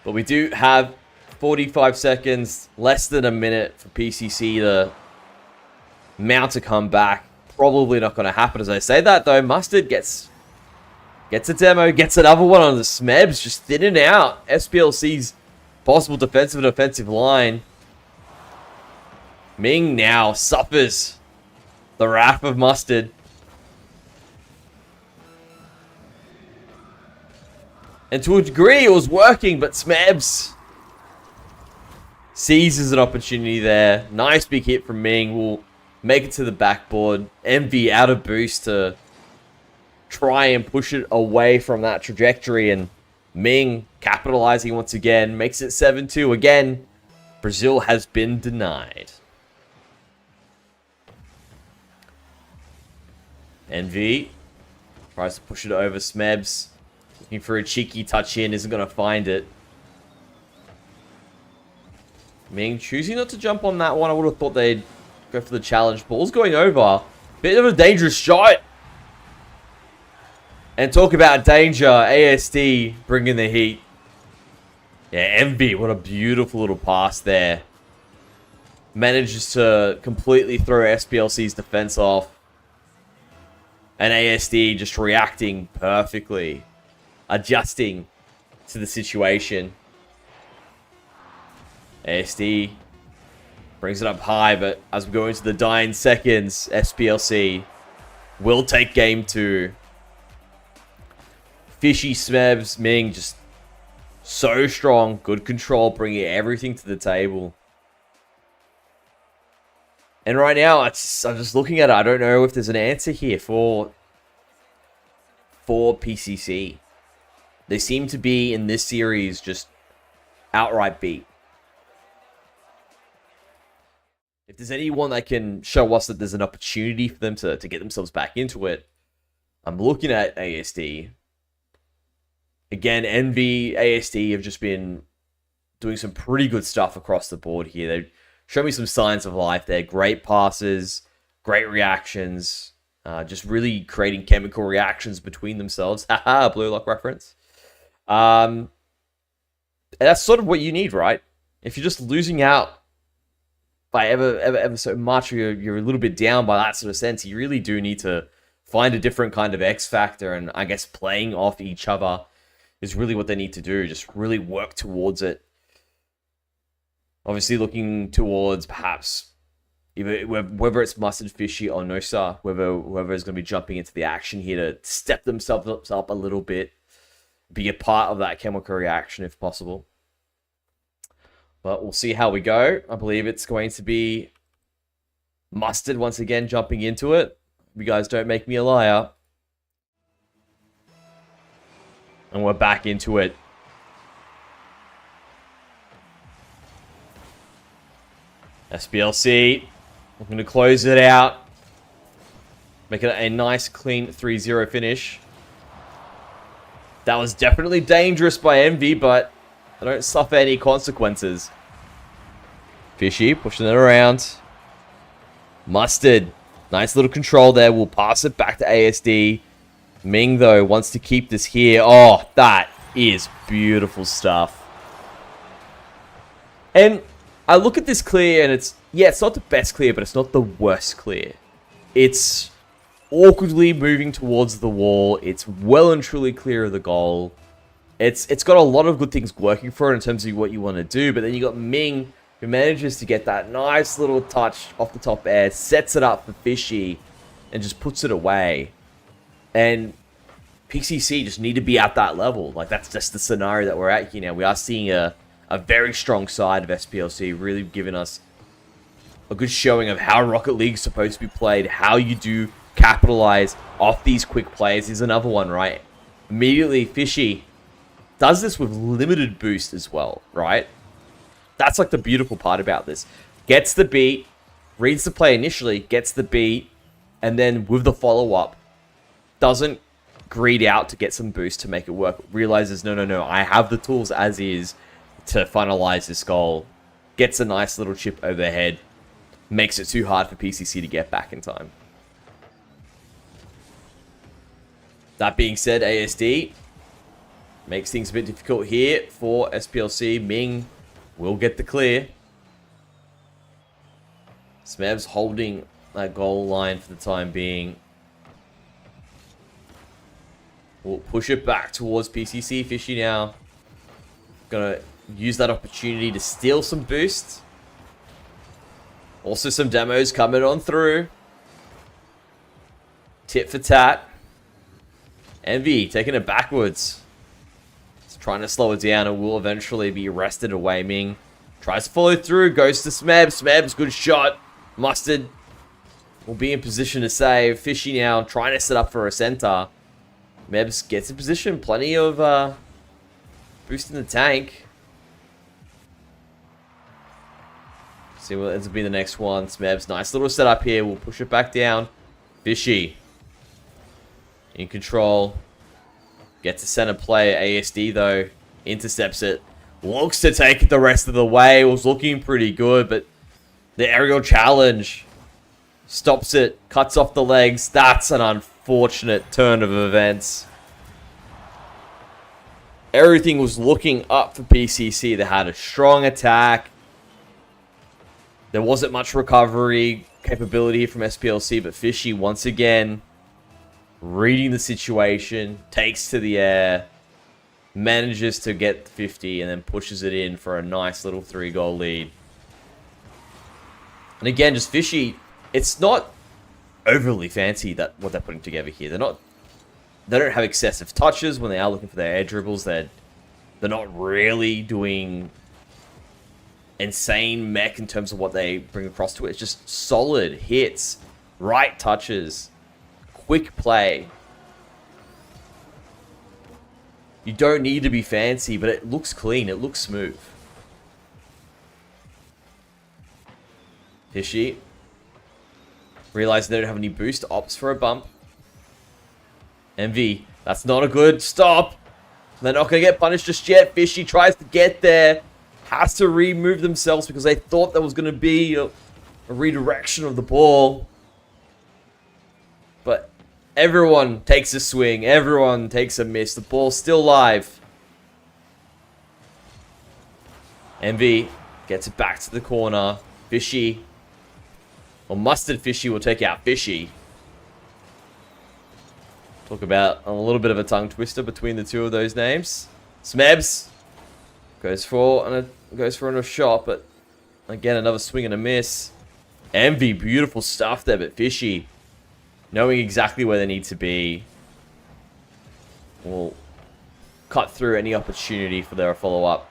But we do have 45 seconds, less than a minute for PCC to mount a comeback. Probably not going to happen as I say that, though. Mustard gets a demo, gets another one on the Smebs, just thinning out SPLC's possible defensive and offensive line. Ming now suffers the wrath of Mustard. And to a degree, it was working, but Smebs seizes an opportunity there. Nice big hit from Ming. Will make it to the backboard. Envy out of boost to try and push it away from that trajectory. And Ming capitalizing once again. Makes it 7-2. Again, Brazil has been denied. Envy tries to push it over Smebs. Looking for a cheeky touch in. Isn't going to find it. Ming choosing not to jump on that one. I would have thought they'd go for the challenge. Ball's going over. Bit of a dangerous shot. And talk about danger. ASD bringing the heat. Yeah, Envy. What a beautiful little pass there. Manages to completely throw SPLC's defense off. And ASD just reacting perfectly. Adjusting to the situation. ASD brings it up high, but as we go into the dying seconds, SPLC will take game 2. Fishy, Smebs, Ming just so strong. Good control, bringing everything to the table. And right now, I'm just looking at it. I don't know if there's an answer here for PCC. They seem to be, in this series, just outright beat. If there's anyone that can show us that there's an opportunity for them to get themselves back into it, I'm looking at ASD. Again, Envy, ASD have just been doing some pretty good stuff across the board here. They've shown me some signs of life there. Great passes, great reactions, just really creating chemical reactions between themselves. Haha, Blue Lock reference. And that's sort of what you need, right? If you're just losing out by ever so much, or you're a little bit down by that sort of sense, you really do need to find a different kind of X factor. And I guess playing off each other is really what they need to do. Just really work towards it. Obviously looking towards perhaps whether it's Mustard, Fishy, or Nosa, whoever is going to be jumping into the action here to step themselves up a little bit. Be a part of that chemical reaction if possible. But we'll see how we go. I believe it's going to be Mustard once again jumping into it. You guys don't make me a liar. And we're back into it. SPLC looking to close it out. Make it a nice clean 3-0 finish. That was definitely dangerous by Envy, but they don't suffer any consequences. Fishy pushing it around. Mustard. Nice little control there. We'll pass it back to ASD. Ming, though, wants to keep this here. Oh, that is beautiful stuff. And I look at this clear and it's not the best clear, but it's not the worst clear. It's awkwardly moving towards the wall. It's well and truly clear of the goal. It's got a lot of good things working for it in terms of what you want to do, but then you got Ming, who manages to get that nice little touch off the top air, sets it up for Fishy, and just puts it away. And PCC just need to be at that level. Like, that's just the scenario that we're at here now. We are seeing a very strong side of SPLC, really giving us a good showing of how Rocket League's supposed to be played, how you do capitalize off these quick plays. Here's another one, right? Immediately, Fishy does this with limited boost as well, right? That's like the beautiful part about this. Gets the beat, reads the play initially, gets the beat, and then with the follow-up, doesn't greed out to get some boost to make it work. Realizes, no, I have the tools as is to finalize this goal. Gets a nice little chip overhead. Makes it too hard for PCC to get back in time. That being said, ASD makes things a bit difficult here for SPLC. Ming will get the clear. Smeb's holding that goal line for the time being. We'll push it back towards PCC. Fishy now. Gonna use that opportunity to steal some boost. Also some demos coming on through. Tit for tat. Envy taking it backwards. It's trying to slow it down and will eventually be arrested away. Ming tries to follow through. Goes to Smeb. Smeb's good shot. Mustard will be in position to save. Fishy now trying to set up for a center. Mebs gets in position. Plenty of boost in the tank. See what ends up being the next one. Smebs, nice little setup here. We'll push it back down. Fishy in control. Gets a center play. ASD though intercepts it. Looks to take it the rest of the way. Was looking pretty good, but the aerial challenge stops it. Cuts off the legs. That's an unfortunate turn of events. Everything was looking up for PCC. They had a strong attack. There wasn't much recovery capability from SPLC, but Fishy once again reading the situation, takes to the air, manages to get 50, and then pushes it in for a nice little 3-goal lead. And again, just Fishy, it's not overly fancy that what they're putting together here. They don't have excessive touches when they are looking for their air dribbles. They're not really doing insane mech in terms of what they bring across to it. It's just solid hits, right touches, quick play. You don't need to be fancy, but it looks clean. It looks smooth. Fishy realizes they don't have any boost. Opts for a bump. MV, that's not a good stop. They're not going to get punished just yet. Fishy tries to get there. Has to remove themselves because they thought there was going to be a redirection of the ball. But everyone takes a swing. Everyone takes a miss. The ball's still live. MV gets it back to the corner. Fishy, or Mustard Fishy, will take out Fishy. Talk about a little bit of a tongue twister between the two of those names. Smebs goes for another shot, but again another swing and a miss. Envy, beautiful stuff there, but Fishy, knowing exactly where they need to be, will cut through any opportunity for their follow-up.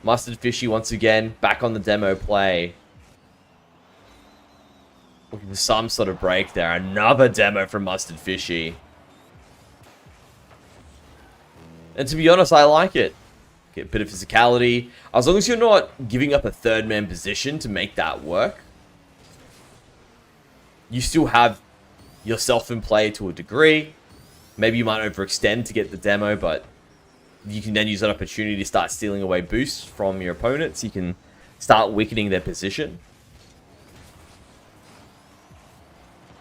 Mustard Fishy once again back on the demo play. Looking for some sort of break there. Another demo from Mustard Fishy. And to be honest, I like it. Get a bit of physicality. As long as you're not giving up a third man position to make that work, you still have yourself in play to a degree. Maybe you might overextend to get the demo, but you can then use that opportunity to start stealing away boosts from your opponents. You can start weakening their position.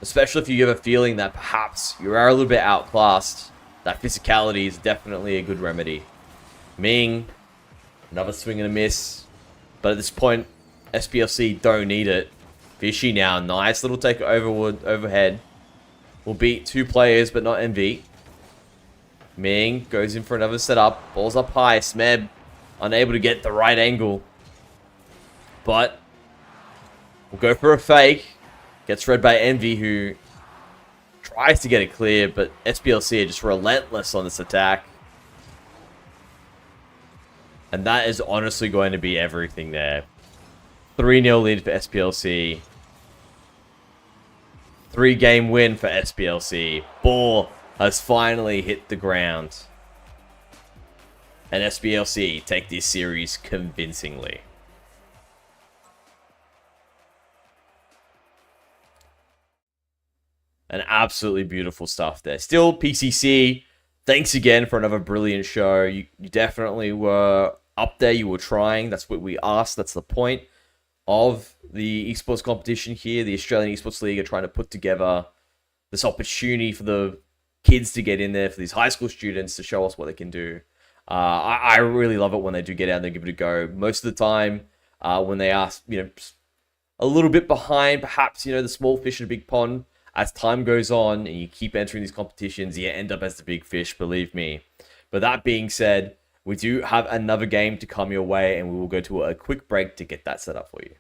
Especially if you have a feeling that perhaps you are a little bit outclassed. That physicality is definitely a good remedy. Ming, another swing and a miss. But at this point, SPLC don't need it. Fishy now, nice little take overhead. Will beat two players, but not MV. Ming goes in for another setup. Ball's up high. Smeb unable to get the right angle. But we'll go for a fake. Gets read by Envy, who tries to get it clear, but SPLC are just relentless on this attack. And that is honestly going to be everything there. 3-0 lead for SPLC. 3-game win for SPLC. Ball has finally hit the ground. and SBLC take this series convincingly. And absolutely beautiful stuff there. Still, PCC, thanks again for another brilliant show. You definitely were up there. You were trying. That's what we asked. That's the point of the esports competition here. The Australian Esports League are trying to put together this opportunity for the kids to get in there, for these high school students to show us what they can do. I really love it when they do get out and they give it a go. Most of the time, when they are, a little bit behind, perhaps, the small fish in a big pond, as time goes on and you keep entering these competitions, you end up as the big fish, believe me. But that being said, we do have another game to come your way, and we will go to a quick break to get that set up for you.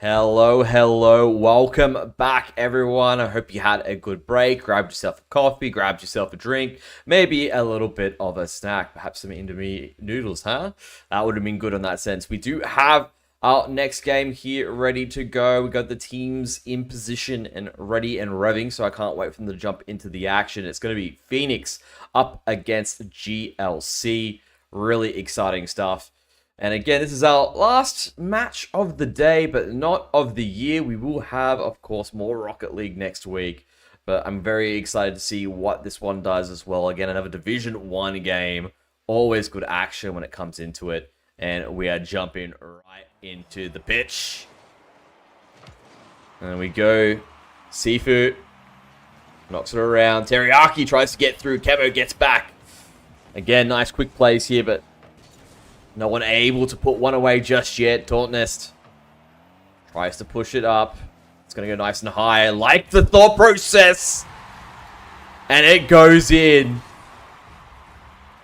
Hello. Welcome back, everyone. I hope you had a good break. Grabbed yourself a coffee, grabbed yourself a drink, maybe a little bit of a snack, perhaps some Indomie noodles, huh? That would have been good in that sense. We do have our next game here ready to go. We got the teams in position and ready and revving, so I can't wait for them to jump into the action. It's going to be Phoenix up against GLC. Really exciting stuff. And again, this is our last match of the day, but not of the year. We will have, of course, more Rocket League next week. But I'm very excited to see what this one does as well. Again, another Division 1 game. Always good action when it comes into it. And we are jumping right into the pitch. And we go. Sifu knocks it around. Teriyaki tries to get through. Kemo gets back. Again, nice quick plays here, but no one able to put one away just yet. Tautnest tries to push it up. It's going to go nice and high. I like the thought process. And it goes in.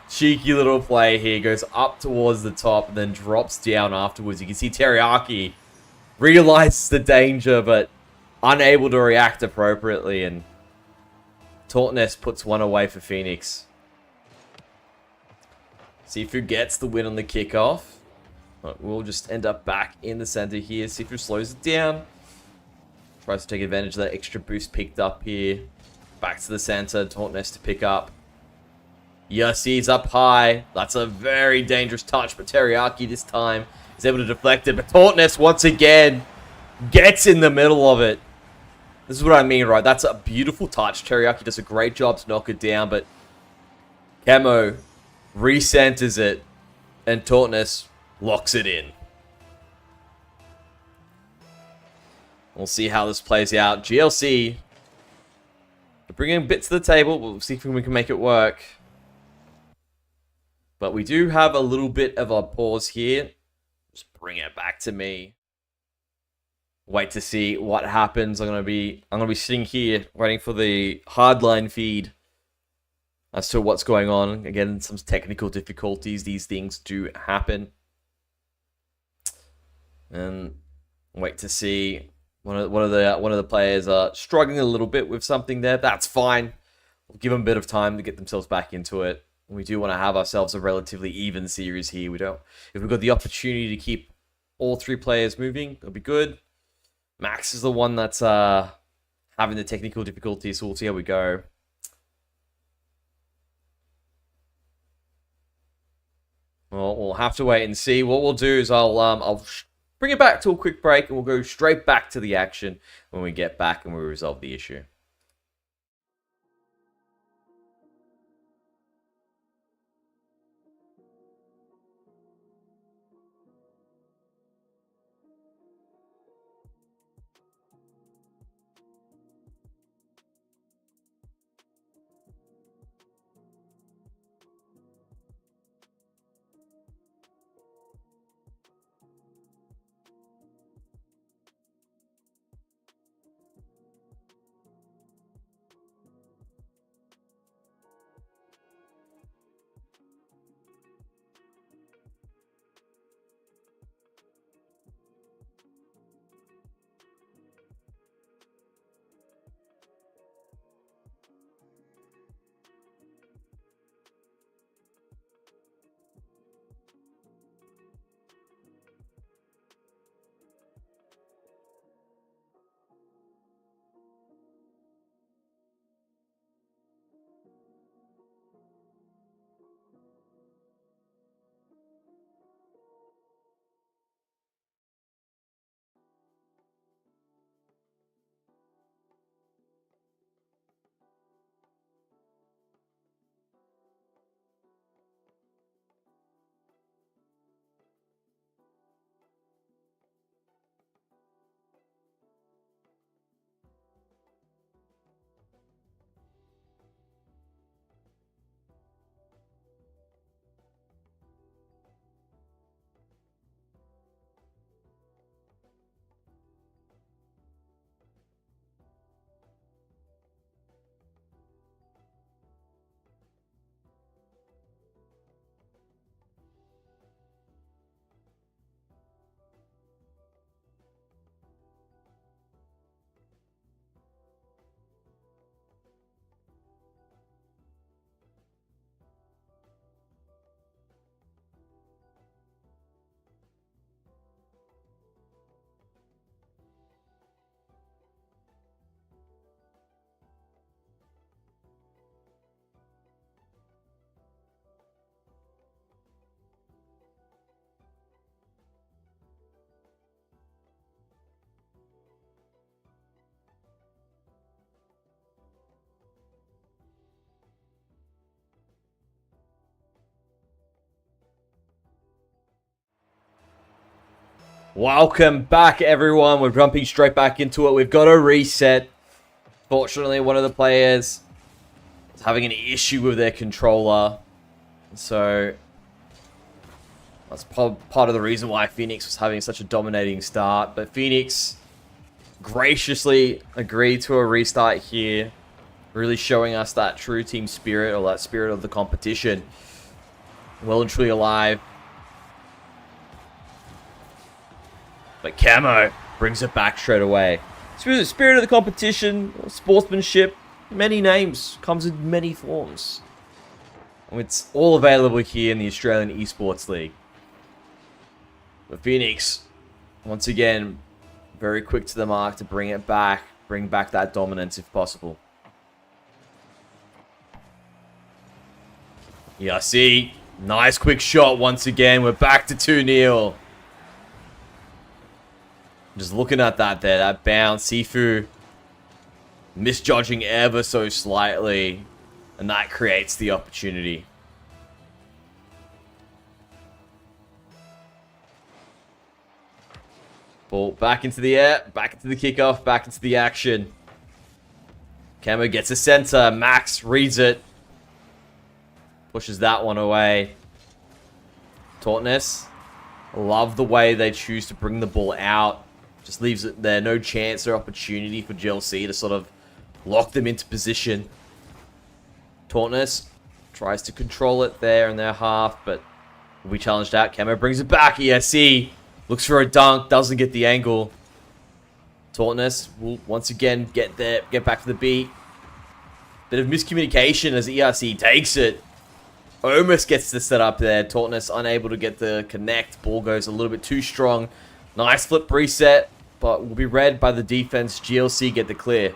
Cheeky little play here. Goes up towards the top and then drops down afterwards. You can see Teriyaki realizes the danger, but unable to react appropriately. And Tautnest puts one away for Phoenix. Sifu gets the win on the kickoff. We'll just end up back in the center here. Sifu slows it down. Tries to take advantage of that extra boost picked up here. Back to the center. Tautnest to pick up. Yassi's up high. That's a very dangerous touch, but Teriyaki this time is able to deflect it. But Tautnest once again gets in the middle of it. This is what I mean, right? That's a beautiful touch. Teriyaki does a great job to knock it down, but Camo recenters it, and Tautnest locks it in. We'll see how this plays out. GLC bringing bits to the table. We'll see if we can make it work. But we do have a little bit of a pause here. Just bring it back to me. Wait to see what happens. I'm gonna be sitting here waiting for the hardline feed as to what's going on. Again, some technical difficulties. These things do happen. And wait to see. One of the players are struggling a little bit with something there. That's fine. We'll give them a bit of time to get themselves back into it. We do want to have ourselves a relatively even series here. If we've got the opportunity to keep all three players moving, it'll be good. Max is the one that's having the technical difficulties, so we'll see how we go. Well, we'll have to wait and see. What we'll do is I'll bring it back to a quick break, and we'll go straight back to the action when we get back and we resolve the issue. Welcome back, everyone. We're jumping straight back into it. We've got a reset. Fortunately, one of the players is having an issue with their controller. So that's part of the reason why Phoenix was having such a dominating start. But Phoenix graciously agreed to a restart here, really showing us that true team spirit, or that spirit of the competition. Well and truly alive. But Camo brings it back straight away. Spirit of the competition, sportsmanship, many names, comes in many forms. And it's all available here in the Australian Esports League. But Phoenix, once again, very quick to the mark to bring it back, bring back that dominance if possible. Yeah, see, nice quick shot once again. We're back to 2-0. Just looking at that there, that bounce, Sifu misjudging ever so slightly, and that creates the opportunity. Ball back into the air, back into the kickoff, back into the action. Camo gets a center, Max reads it, pushes that one away. Tautness, love the way they choose to bring the ball out. Just leaves it there, no chance or opportunity for GLC to sort of lock them into position. Tautness tries to control it there in their half, but will be challenged out. Camo brings it back. ESC looks for a dunk, doesn't get the angle. Tautness will once again get back to the beat. Bit of miscommunication as ERC takes it. Almost gets the set up there. Tautness unable to get the connect. Ball goes a little bit too strong. Nice flip reset, but will be read by the defense. GLC get the clear.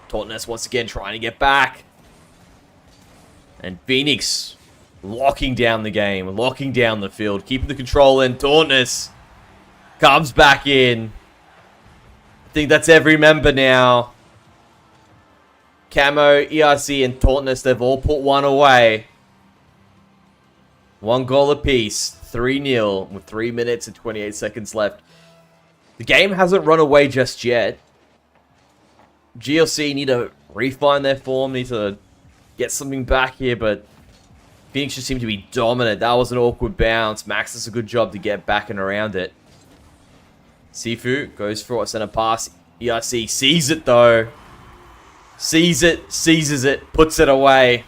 Tautness once again trying to get back. And Phoenix locking down the game, locking down the field, keeping the control in. Tautness comes back in. I think that's every member now. Camo, ERC, and Tautness, they've all put one away. One goal apiece. 3-0 with 3 minutes and 28 seconds left. The game hasn't run away just yet. GLC need to refine their form, need to get something back here, but Phoenix just seemed to be dominant. That was an awkward bounce. Max does a good job to get back and around it. Sifu goes for a center pass. ERC sees it though. Sees it, seizes it, puts it away.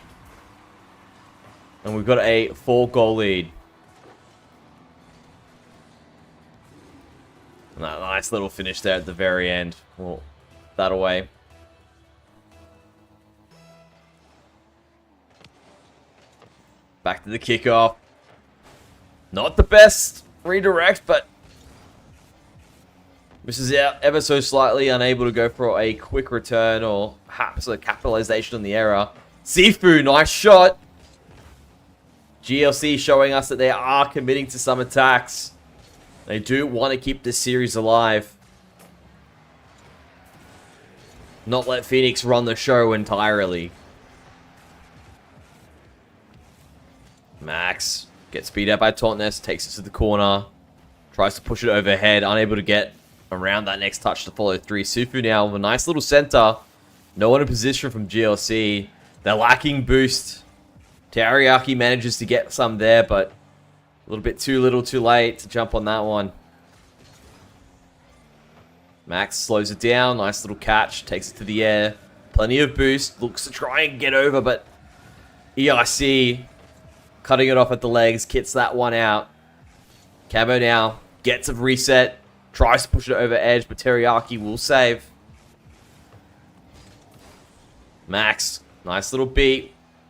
And we've got a 4-goal lead. Nice little finish there at the very end. Well, that away. Back to the kickoff. Not the best redirect, but misses out ever so slightly. Unable to go for a quick return or perhaps a capitalization on the error. Sifu, nice shot. GLC showing us that they are committing to some attacks. They do want to keep this series alive. Not let Phoenix run the show entirely. Max gets beat up by Tautness, takes it to the corner. Tries to push it overhead, unable to get around that next touch to follow through. Sifu now with a nice little center. No one in position from GLC. They're lacking boost. Teriyaki manages to get some there, but a little bit too little too late to jump on that one. Max slows it down. Nice little catch. Takes it to the air. Plenty of boost. Looks to try and get over, but ERC cutting it off at the legs. Kits that one out. Camo now gets a reset. Tries to push it over edge, but Teriyaki will save. Max. Nice little beat.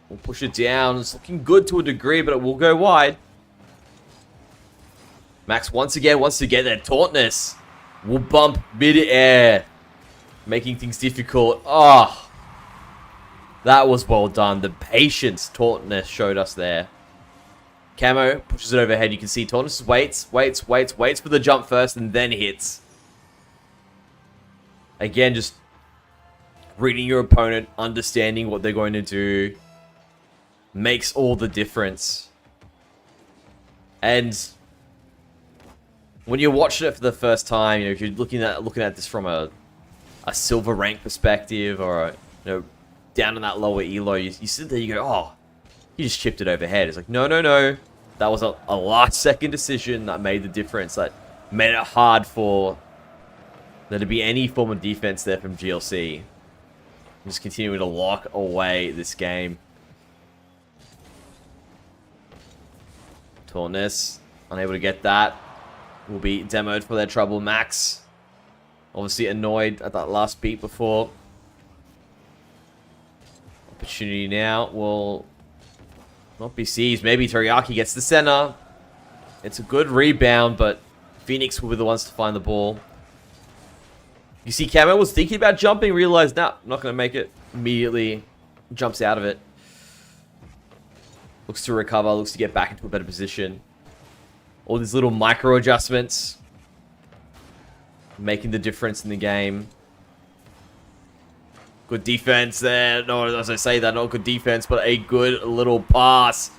We'll push it down. It's looking good to a degree, but it will go wide. Max once again wants to get there. Tautness will bump mid-air, making things difficult. Oh, that was well done. The patience Tautness showed us there. Camo pushes it overhead. You can see Tautness waits for the jump first and then hits. Again, just reading your opponent, understanding what they're going to do makes all the difference. And when you're watching it for the first time, you know, if you're looking at this from a silver rank perspective, or down in that lower elo, you sit there, you go, oh, he just chipped it overhead. It's like, no, that was a last second decision that made the difference, that made it hard for there to be any form of defense there from GLC. Just continuing to lock away this game. Tautness, unable to get that. Will be demoed for their trouble. Max, obviously annoyed at that last beat before. Opportunity now will not be seized. Maybe Teriyaki gets the center. It's a good rebound, but Phoenix will be the ones to find the ball. You see, Camo was thinking about jumping, realized, nah, I'm not going to make it. Immediately jumps out of it. Looks to recover, looks to get back into a better position. All these little micro adjustments making the difference in the game. Good defense there. No, as I say that, not good defense, but a good little pass.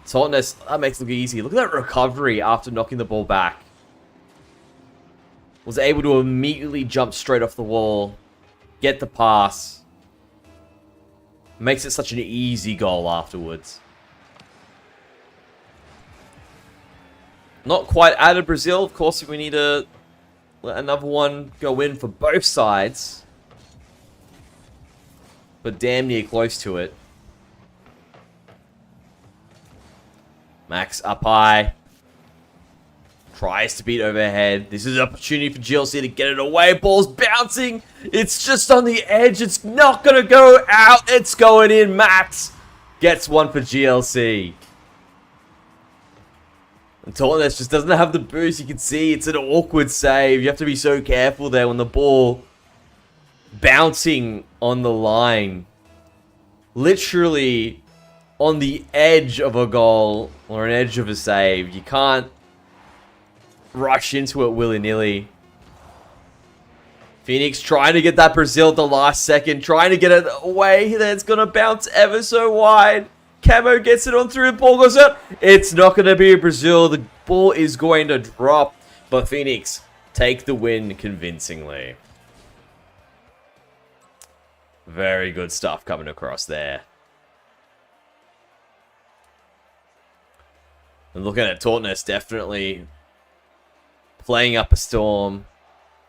Tautness, that makes it look easy. Look at that recovery after knocking the ball back. Was able to immediately jump straight off the wall, get the pass. Makes it such an easy goal afterwards. Not quite out of Brazil. Of course, we need to let another one go in for both sides. But damn near close to it. Max up high. Tries to beat overhead. This is an opportunity for GLC to get it away. Ball's bouncing. It's just on the edge. It's not going to go out. It's going in. Max gets one for GLC. And Tautness just doesn't have the boost. You can see it's an awkward save. You have to be so careful there when the ball bouncing on the line. Literally on the edge of a goal or an edge of a save. You can't rush into it willy-nilly. Phoenix trying to get that Brazil at the last second. Trying to get it away. It's going to bounce ever so wide. Camo gets it on through. The ball goes out. It's not going to be a Brazil. The ball is going to drop. But Phoenix take the win convincingly. Very good stuff coming across there. And looking at Tautness, definitely playing up a storm.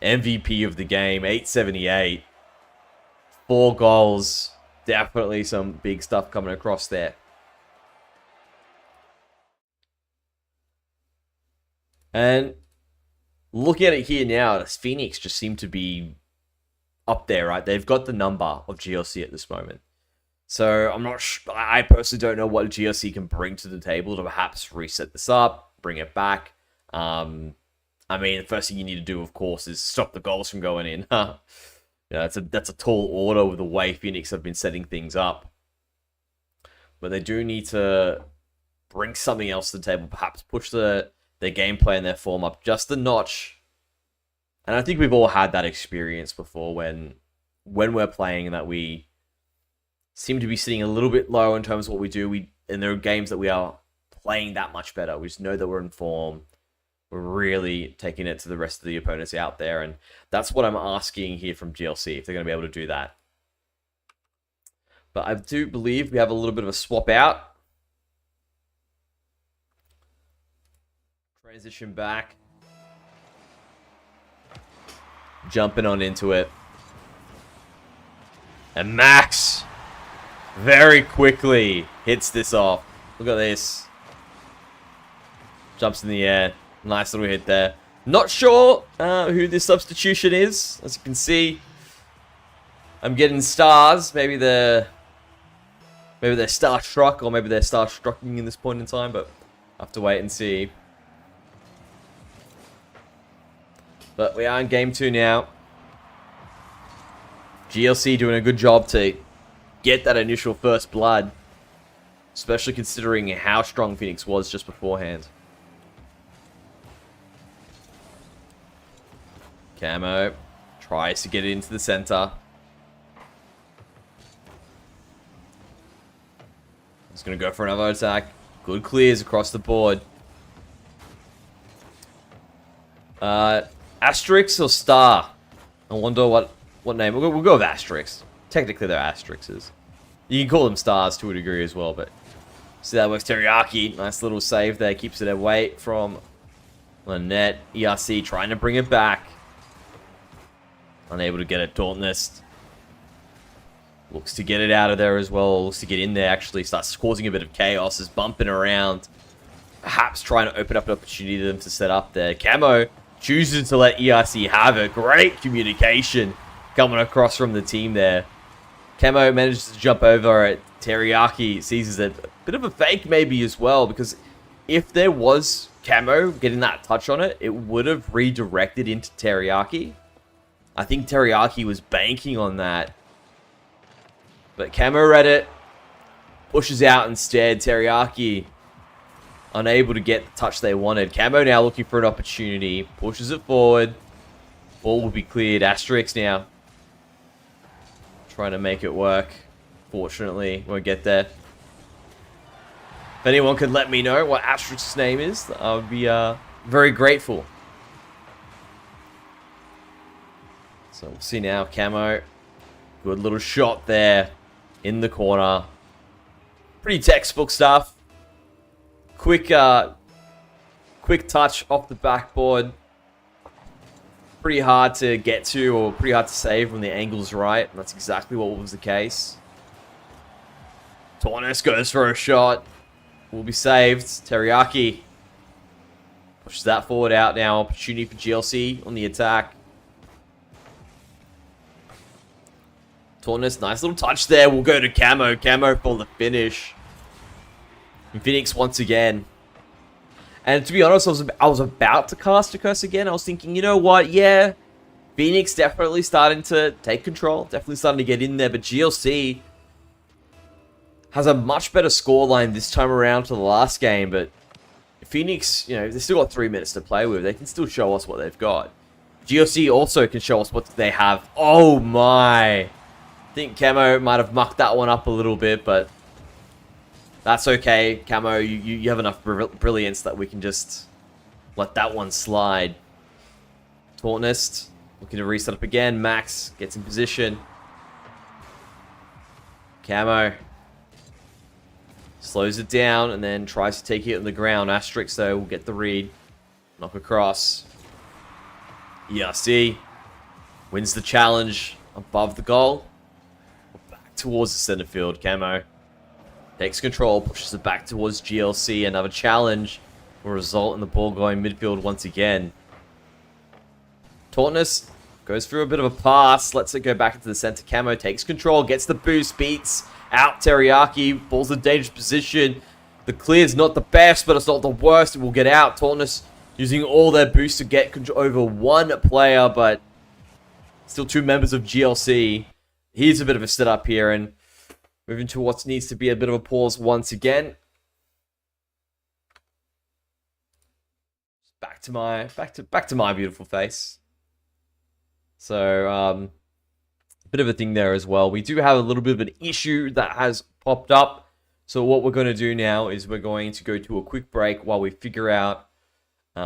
MVP of the game, 878. 4 goals. Definitely some big stuff coming across there. And looking at it here now, Phoenix just seem to be up there, right? They've got the number of GLC at this moment. So I'm not I personally don't know what GLC can bring to the table to perhaps reset this up, bring it back. I mean, the first thing you need to do, of course, is stop the goals from going in. Yeah, that's a tall order with the way Phoenix have been setting things up. But they do need to bring something else to the table, perhaps push their gameplay and their form up just a notch. And I think we've all had that experience before when we're playing that we seem to be sitting a little bit low in terms of what we do. And there are games that we are playing that much better. We just know that we're in form. We're really taking it to the rest of the opponents out there. And that's what I'm asking here from GLC, if they're going to be able to do that. But I do believe we have a little bit of a swap out. Transition back. Jumping on into it. And Max very quickly hits this off. Look at this. Jumps in the air. Nice little hit there. Not sure who this substitution is. As you can see, I'm getting stars. Maybe they're star-struck, or maybe they're star-strucking in this point in time, but I have to wait and see. But we are in game 2 now. GLC doing a good job to get that initial first blood, especially considering how strong Phoenix was just beforehand. Camo tries to get it into the center. He's going to go for another attack. Good clears across the board. Asterix or Star? I wonder what name. We'll go with Asterix. Technically, they're Asterixes. You can call them stars to a degree as well, but... See, that works. Teriyaki. Nice little save there. Keeps it away from Lynette. ERC trying to bring it back. Unable to get it. Dauntless looks to get it out of there as well. Looks to get in there, actually. Starts causing a bit of chaos. Is bumping around. Perhaps trying to open up an opportunity for them to set up there. Camo chooses to let ERC have it. Great communication coming across from the team there. Camo manages to jump over it. Teriyaki seizes it. A bit of a fake maybe as well, because if there was Camo getting that touch on it, it would have redirected into Teriyaki. I think Teriyaki was banking on that. But Camo read it. Pushes out instead. Teriyaki unable to get the touch they wanted. Camo now looking for an opportunity. Pushes it forward. Ball will be cleared. Asterix now trying to make it work. Fortunately, won't get there. If anyone could let me know what Asterix's name is, I would be very grateful. So we'll see now. Camo. Good little shot there in the corner. Pretty textbook stuff. Quick touch off the backboard. Pretty hard to get to, or pretty hard to save when the angle's right. And that's exactly what was the case. Tornes goes for a shot. Will be saved. Teriyaki pushes that forward out now. Opportunity for GLC on the attack. Tornes, nice little touch there. We'll go to Camo. Camo for the finish. And Phoenix once again. And to be honest, I was about to cast a curse again. I was thinking, you know what? Yeah, Phoenix definitely starting to take control. Definitely starting to get in there. But GLC has a much better scoreline this time around to the last game. But Phoenix, you know, they've still got 3 minutes to play with. They can still show us what they've got. GLC also can show us what they have. Oh my. I think Camo might have mucked that one up a little bit, but that's okay. Camo, you have enough brilliance that we can just let that one slide. Tautness looking to reset up again. Max gets in position. Camo slows it down and then tries to take it on the ground. Asterix, though, will get the read. Knock across. ERC wins the challenge above the goal. Back towards the center field. Camo takes control, pushes it back towards GLC. Another challenge will result in the ball going midfield once again. Tautness goes through a bit of a pass, lets it go back into the center. Camo takes control, gets the boost, beats out Teriyaki. Ball's in dangerous position. The clear's not the best, but it's not the worst. It will get out. Tautness using all their boosts to get control over one player, but still two members of GLC. Here's a bit of a setup here, and moving to what needs to be a bit of a pause once again. Back to my beautiful face. So, a bit of a thing there as well. We do have a little bit of an issue that has popped up. So what we're going to do now is we're going to go to a quick break while we figure out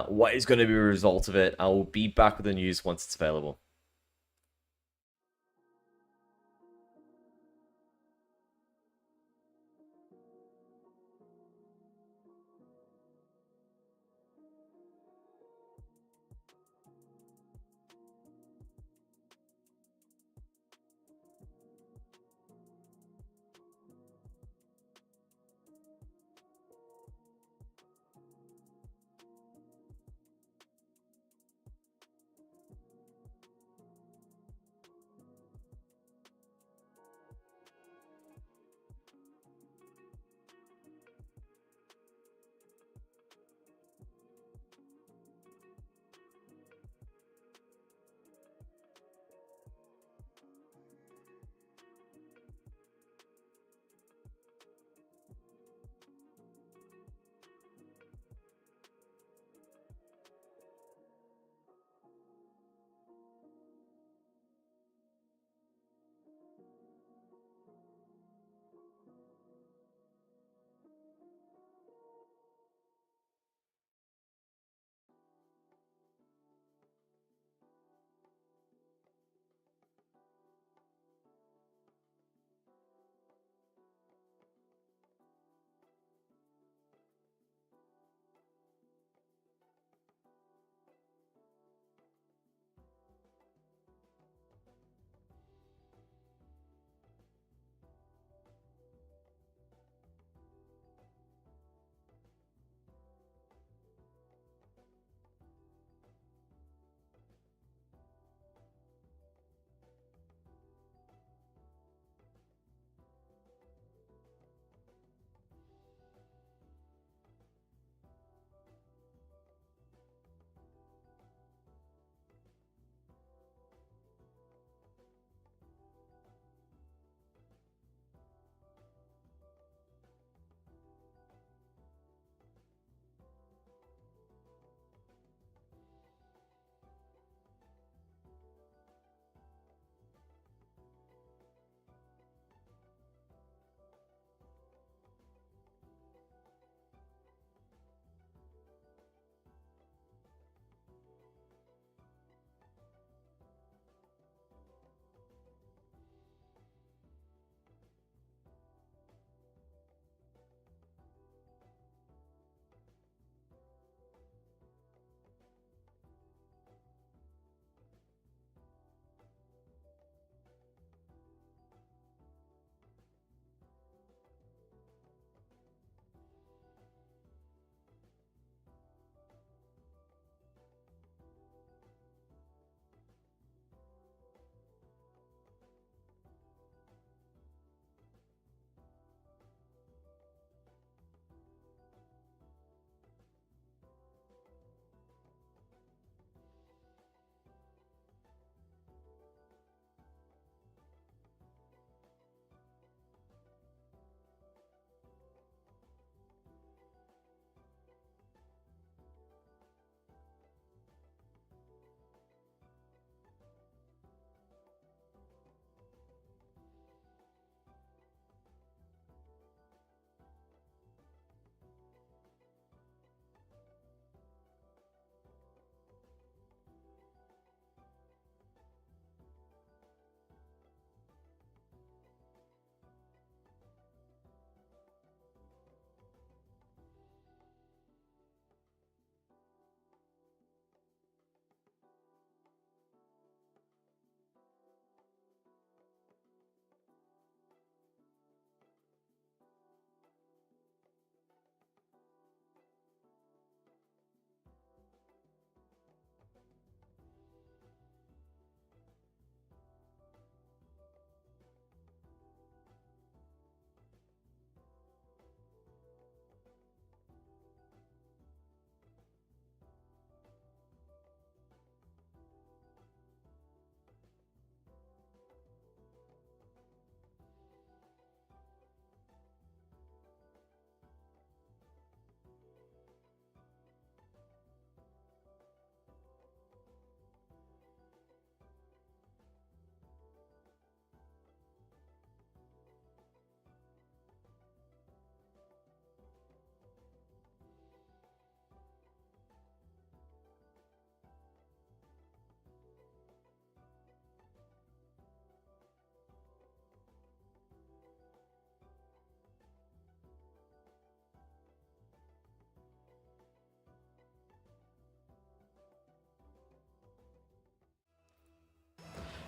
what is going to be a result of it. I will be back with the news once it's available.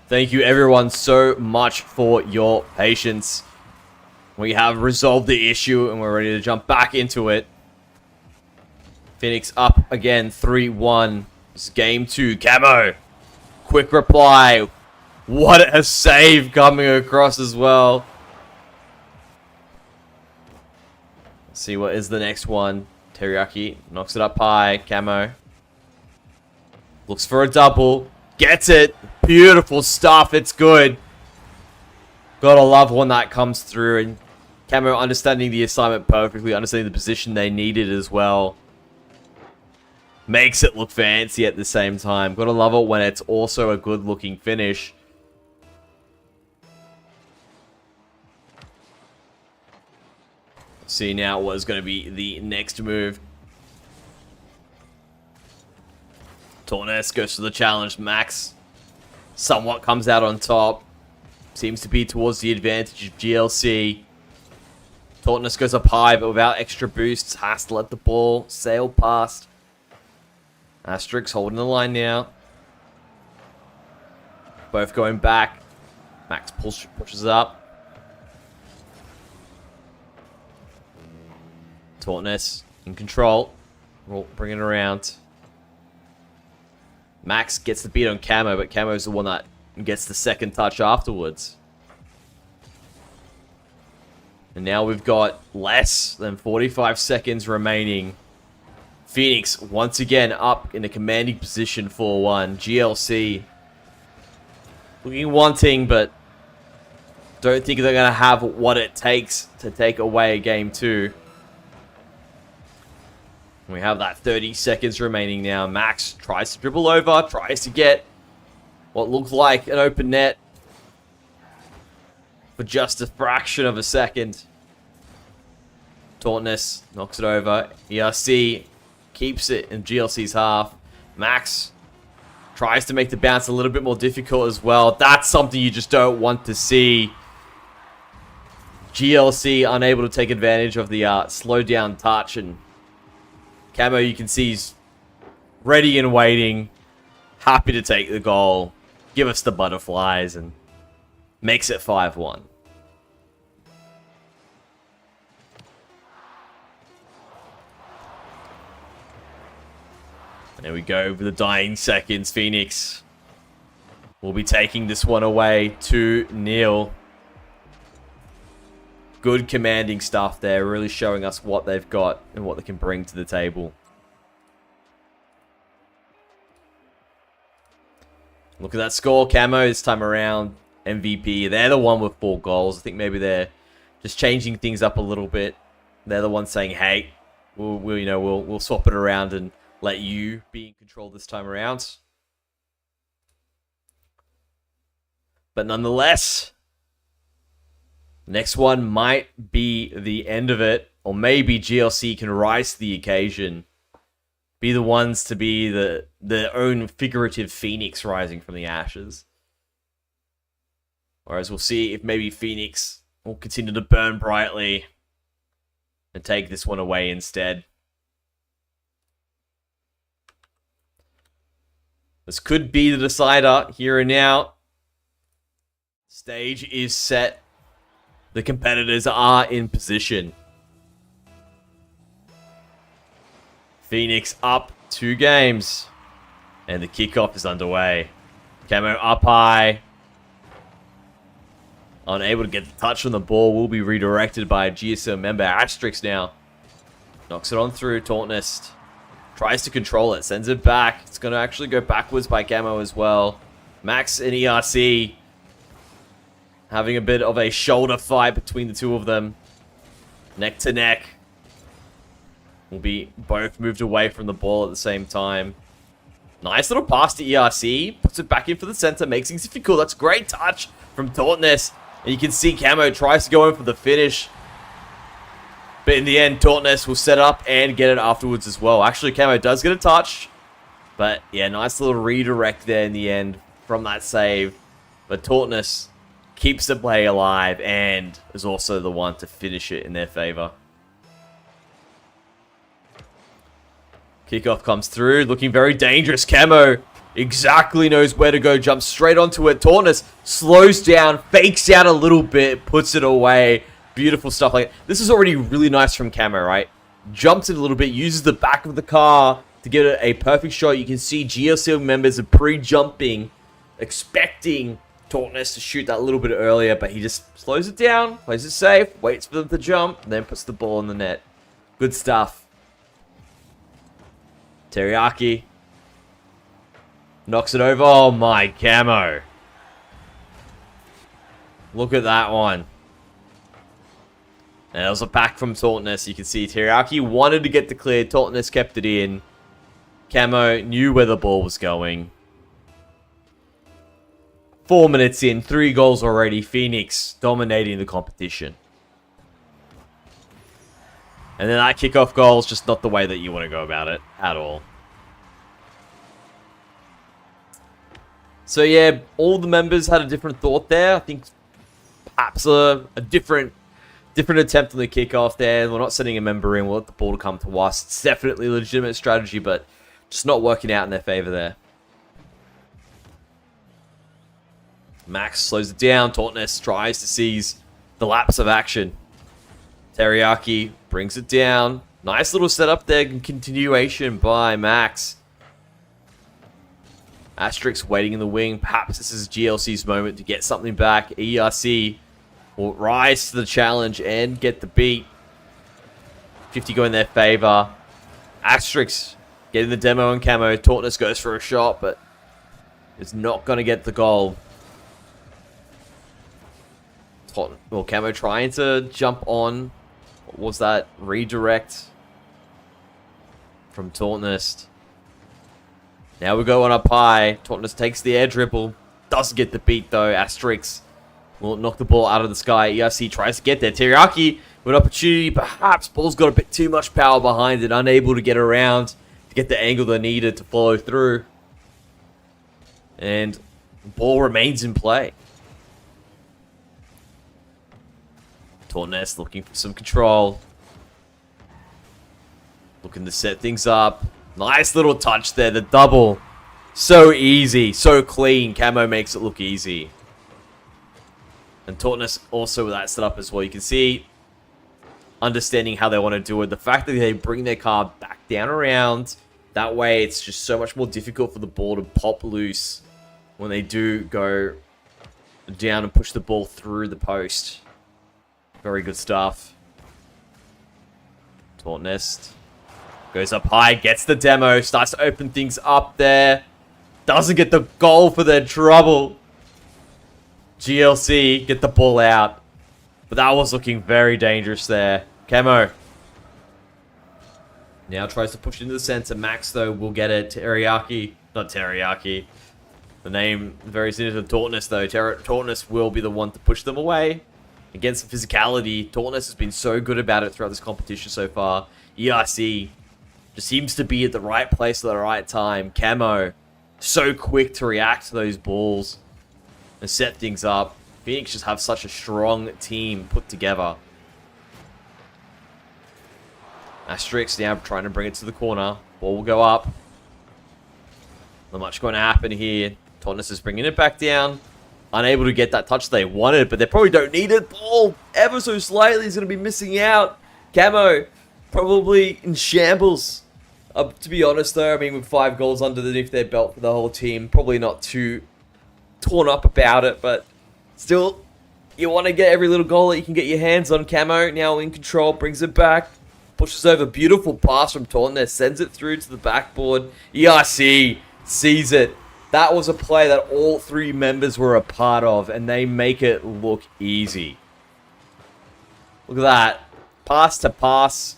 Thank you everyone so much for your patience. We have resolved the issue and we're ready to jump back into it. Phoenix up again, 3-1. This is game 2. Camo. Quick reply. What a save coming across as well. Let's see what is the next one. Teriyaki knocks it up high. Camo. Looks for a double. Gets it. Beautiful stuff. It's good. Gotta love when that comes through. And Camo understanding the assignment perfectly. Understanding the position they needed as well. Makes it look fancy at the same time. Gotta love it when it's also a good looking finish. See now what is going to be the next move. Tornes goes for the challenge. Max somewhat comes out on top. Seems to be towards the advantage of GLC. Tornes goes up high, but without extra boosts. Has to let the ball sail past. Asterix holding the line now. Both going back. Max pushes up. Tortness in control. We'll bring it around. Max gets the beat on Camo, but Camo's the one that gets the second touch afterwards. And now we've got less than 45 seconds remaining. Phoenix once again up in a commanding position 4-1. GLC looking wanting, but don't think they're going to have what it takes to take away game 2. We have that 30 seconds remaining now. Max tries to dribble over, tries to get what looked like an open net for just a fraction of a second. Tautness knocks it over. ERC keeps it in GLC's half. Max tries to make the bounce a little bit more difficult as well. That's something you just don't want to see. GLC unable to take advantage of the slow down touch, and Camo, you can see he's ready and waiting, happy to take the goal, give us the butterflies, and makes it 5-1. And there we go, with the dying seconds, Phoenix will be taking this one away 2-0. Good commanding stuff there, really showing us what they've got and what they can bring to the table. Look at that score, Camo this time around, MVP. They're the one with 4 goals. I think maybe they're just changing things up a little bit. They're the ones saying, "Hey, we'll swap it around and let you be in control this time around." But nonetheless, next one might be the end of it, or maybe GLC can rise to the occasion. Be the ones to be their own figurative phoenix rising from the ashes. Whereas we'll see if maybe Phoenix will continue to burn brightly and take this one away instead. This could be the decider here and now. Stage is set. The competitors are in position. Phoenix up 2 games. And the kickoff is underway. Camo up high. Unable to get the touch on the ball. Will be redirected by a GSL member. Asterix now. Knocks it on through. Tauntness tries to control it. Sends it back. It's going to actually go backwards by Camo as well. Max and ERC having a bit of a shoulder fight between the two of them. Neck to neck. Will be both moved away from the ball at the same time. Nice little pass to ERC. Puts it back in for the center. Makes things difficult. That's a great touch from Tautness. And you can see Camo tries to go in for the finish. But in the end, Tautness will set up and get it afterwards as well. Actually, Camo does get a touch. But yeah, nice little redirect there in the end from that save. But Tautness keeps the play alive and is also the one to finish it in their favor. Kickoff comes through, looking very dangerous. Camo Exactly knows where to go. Jumps straight onto it. Taunus slows down, fakes out a little bit, puts it away. Beautiful stuff. Like this is already really nice from Camo, right? Jumps it a little bit, uses the back of the car to get a perfect shot. You can see GLC members are pre-jumping, expecting Taunus to shoot that a little bit earlier, but he just slows it down, plays it safe, waits for them to jump, and then puts the ball in the net. Good stuff. Teriyaki knocks it over. Oh my, Camo. Look at that one. And it was a back from Taunus. You can see Teriyaki wanted to get the clear. Taunus kept it in. Camo knew where the ball was going. 4 minutes in, 3 goals already. Phoenix dominating the competition. And then that kickoff goal is just not the way that you want to go about it at all. So yeah, all the members had a different thought there. I think perhaps a different attempt on the kickoff there. We're not sending a member in. We'll let the ball come to us. It's definitely a legitimate strategy, but just not working out in their favor there. Max slows it down. Taunus tries to seize the lapse of action. Teriyaki brings it down. Nice little setup there and continuation by Max. Asterix waiting in the wing. Perhaps this is GLC's moment to get something back. ERC will rise to the challenge and get the beat. 50 go in their favor. Asterix getting the demo on Camo. Taunus goes for a shot, but is not going to get the goal. Well, Camo trying to jump on. What was that? Redirect from Taunus. Now we're going up high. Taunus takes the air dribble. Doesn't get the beat though. Asterix will knock the ball out of the sky. ERC tries to get there. Teriyaki with an opportunity. Perhaps ball's got a bit too much power behind it. Unable to get around to get the angle they needed to follow through. And the ball remains in play. Taunus looking for some control. Looking to set things up. Nice little touch there. The double. So easy. So clean. Camo makes it look easy. And Taunus also with that setup as well. You can see understanding how they want to do it. The fact that they bring their car back down around. That way it's just so much more difficult for the ball to pop loose when they do go down and push the ball through the post. Very good stuff. Taunus goes up high, gets the demo, starts to open things up there. Doesn't get the goal for their trouble. GLC get the ball out. But that was looking very dangerous there. Camo now tries to push into the center. Max, though, will get it. Teriyaki. Not Teriyaki. The name very similar to Taunus, though. Taunus will be the one to push them away. Against the physicality, Taunus has been so good about it throughout this competition so far. ERC just seems to be at the right place at the right time. Camo, so quick to react to those balls and set things up. Phoenix just have such a strong team put together. Asterix now trying to bring it to the corner. Ball will go up. Not much going to happen here. Taunus is bringing it back down. Unable to get that touch they wanted, but they probably don't need it. Ball ever so slightly is going to be missing out. Camo probably in shambles. To be honest though, I mean with 5 goals underneath their belt for the whole team, probably not too torn up about it, but still, you want to get every little goal that you can get your hands on. Camo now in control, brings it back, pushes over. Beautiful pass from Taunus, sends it through to the backboard. ERC sees it. That was a play that all 3 members were a part of, and they make it look easy. Look at that. Pass to pass,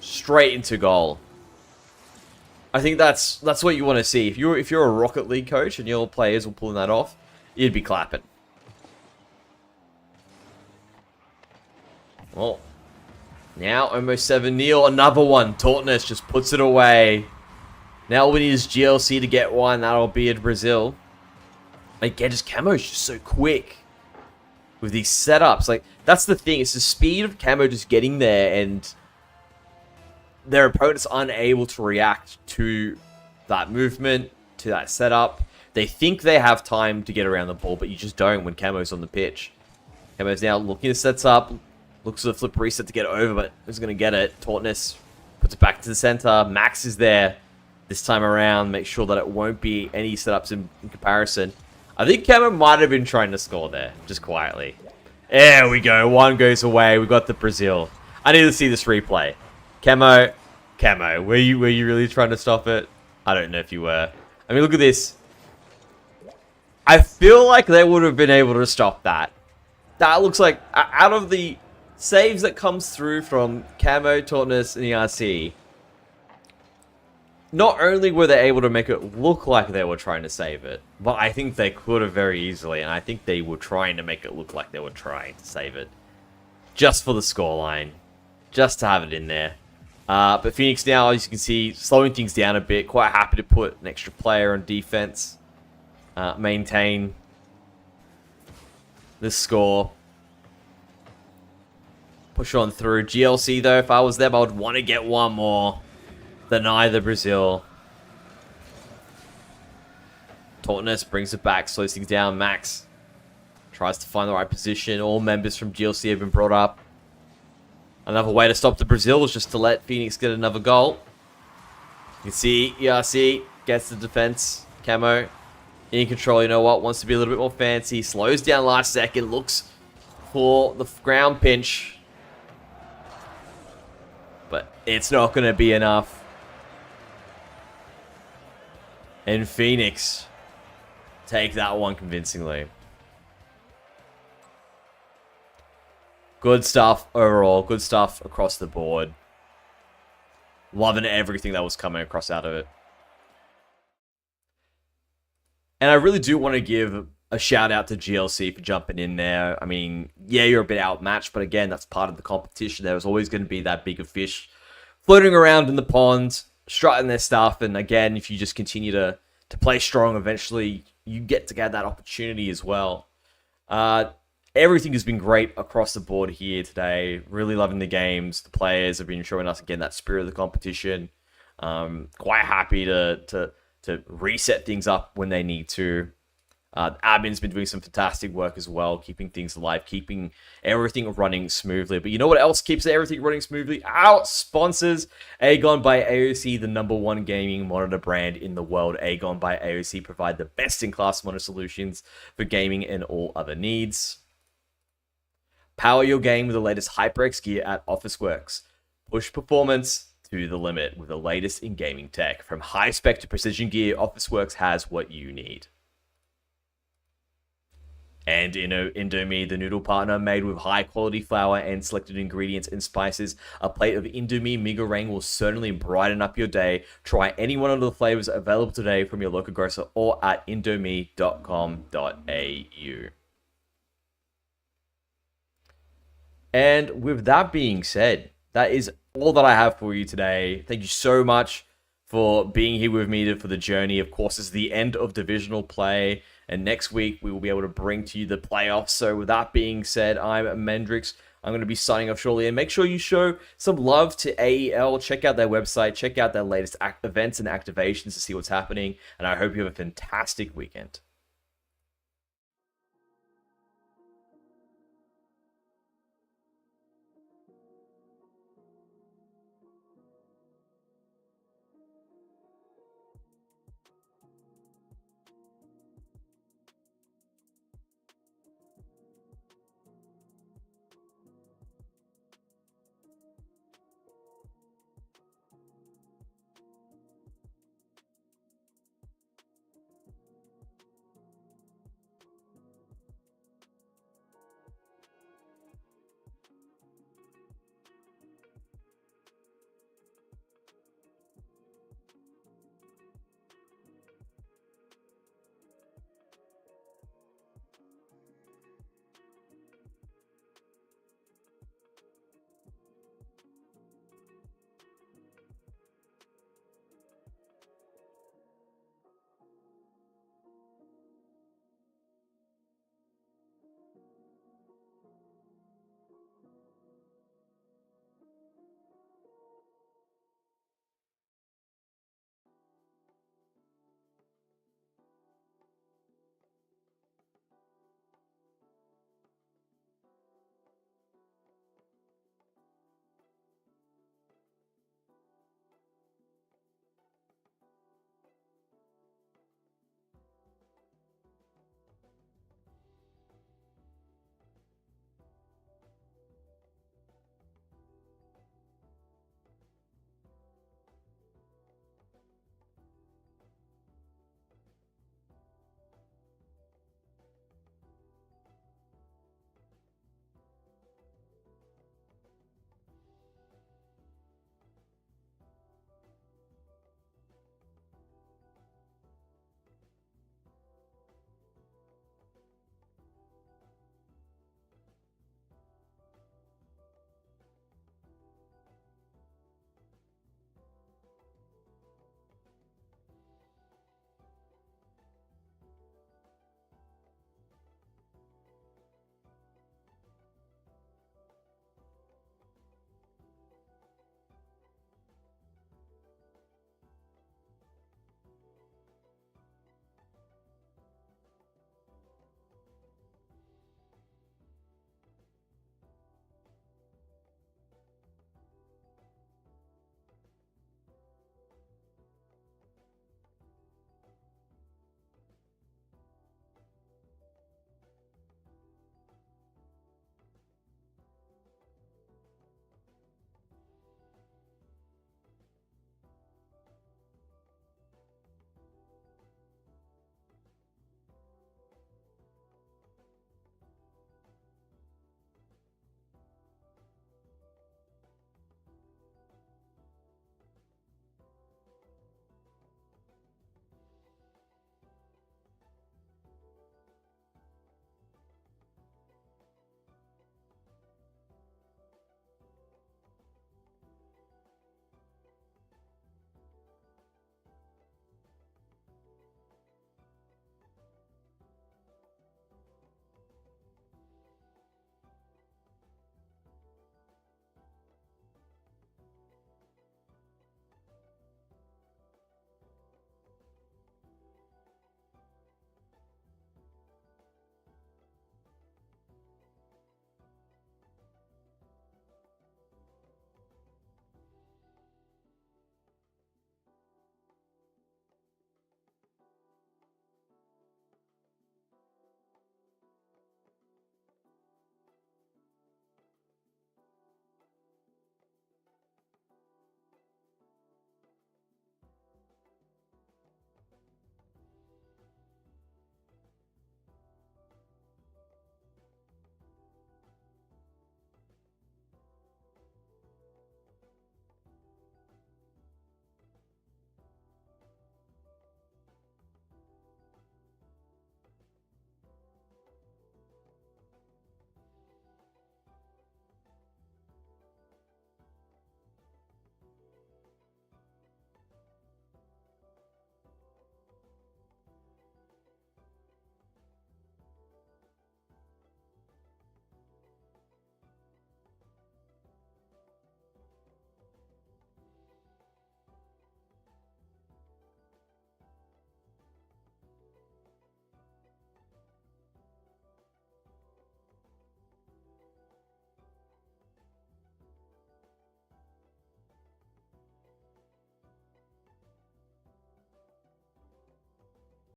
straight into goal. I think that's what you want to see. If you're a Rocket League coach and your players were pulling that off, you'd be clapping. Well, now almost 7-0. Another one. Taunus just puts it away. Now all we need is GLC to get one. That'll be in Brazil. Again, just Camo's just so quick with these setups. Like, that's the thing. It's the speed of Camo just getting there and their opponent's unable to react to that movement. to that setup. They think they have time to get around the ball, but you just don't when Camo's on the pitch. Camo's now looking to set up. Looks for the flip reset to get over, but who's going to get it? Tautness puts it back to the center. Max is there this time around. Make sure that it won't be any setups in comparison. I think Camo might have been trying to score there, just quietly. There we go. One goes away. We got the Brazil. I need to see this replay. Camo, were you really trying to stop it? I don't know if you were. I mean, look at this. I feel like they would have been able to stop that. That looks like, out of the saves that comes through from Camo, Tautness, and ERC, not only were they able to make it look like they were trying to save it, but I think they could have very easily, and I think they were trying to make it look like they were trying to save it. Just for the scoreline. Just to have it in there. But Phoenix now, as you can see, slowing things down a bit. Quite happy to put an extra player on defense. Maintain this score. Push on through. GLC, though, if I was them, I would want to get one more than either Brazil. Tautness brings it back, slows things down. Max tries to find the right position. All members from GLC have been brought up. Another way to stop the Brazil is just to let Phoenix get another goal. You can see ERC gets the defense. Camo in control, you know what? Wants to be a little bit more fancy. Slows down last second. Looks for the ground pinch. But it's not going to be enough. And Phoenix take that one convincingly. Good stuff overall. Good stuff across the board. Loving everything that was coming across out of it. And I really do want to give a shout out to GLC for jumping in there. I mean, yeah, you're a bit outmatched, but again, that's part of the competition. There's always going to be that bigger fish floating around in the pond, strutting their stuff. And again, if you just continue to play strong, eventually you get to get that opportunity as well. Everything has been great across the board here today. Really loving the games. The players have been showing us, again, that spirit of the competition. Quite happy to reset things up when they need to. Admin's been doing some fantastic work as well, keeping things alive, keeping everything running smoothly. But you know what else keeps everything running smoothly? Our sponsors, AGON by AOC, the #1 gaming monitor brand in the world. AGON by AOC provide the best-in-class monitor solutions for gaming and all other needs. Power your game with the latest HyperX gear at Officeworks. Push performance to the limit with the latest in gaming tech. From high-spec to precision gear, Officeworks has what you need. And Indomie, the noodle partner, made with high-quality flour and selected ingredients and spices. A plate of Indomie mee goreng will certainly brighten up your day. Try any one of the flavors available today from your local grocer or at indomie.com.au. And with that being said, that is all that I have for you today. Thank you so much for being here with me for the journey. Of course, it's the end of divisional play. And next week, we will be able to bring to you the playoffs. So with that being said, I'm Mendrix. I'm going to be signing off shortly. And make sure you show some love to AEL. Check out their website. Check out their latest events and activations to see what's happening. And I hope you have a fantastic weekend.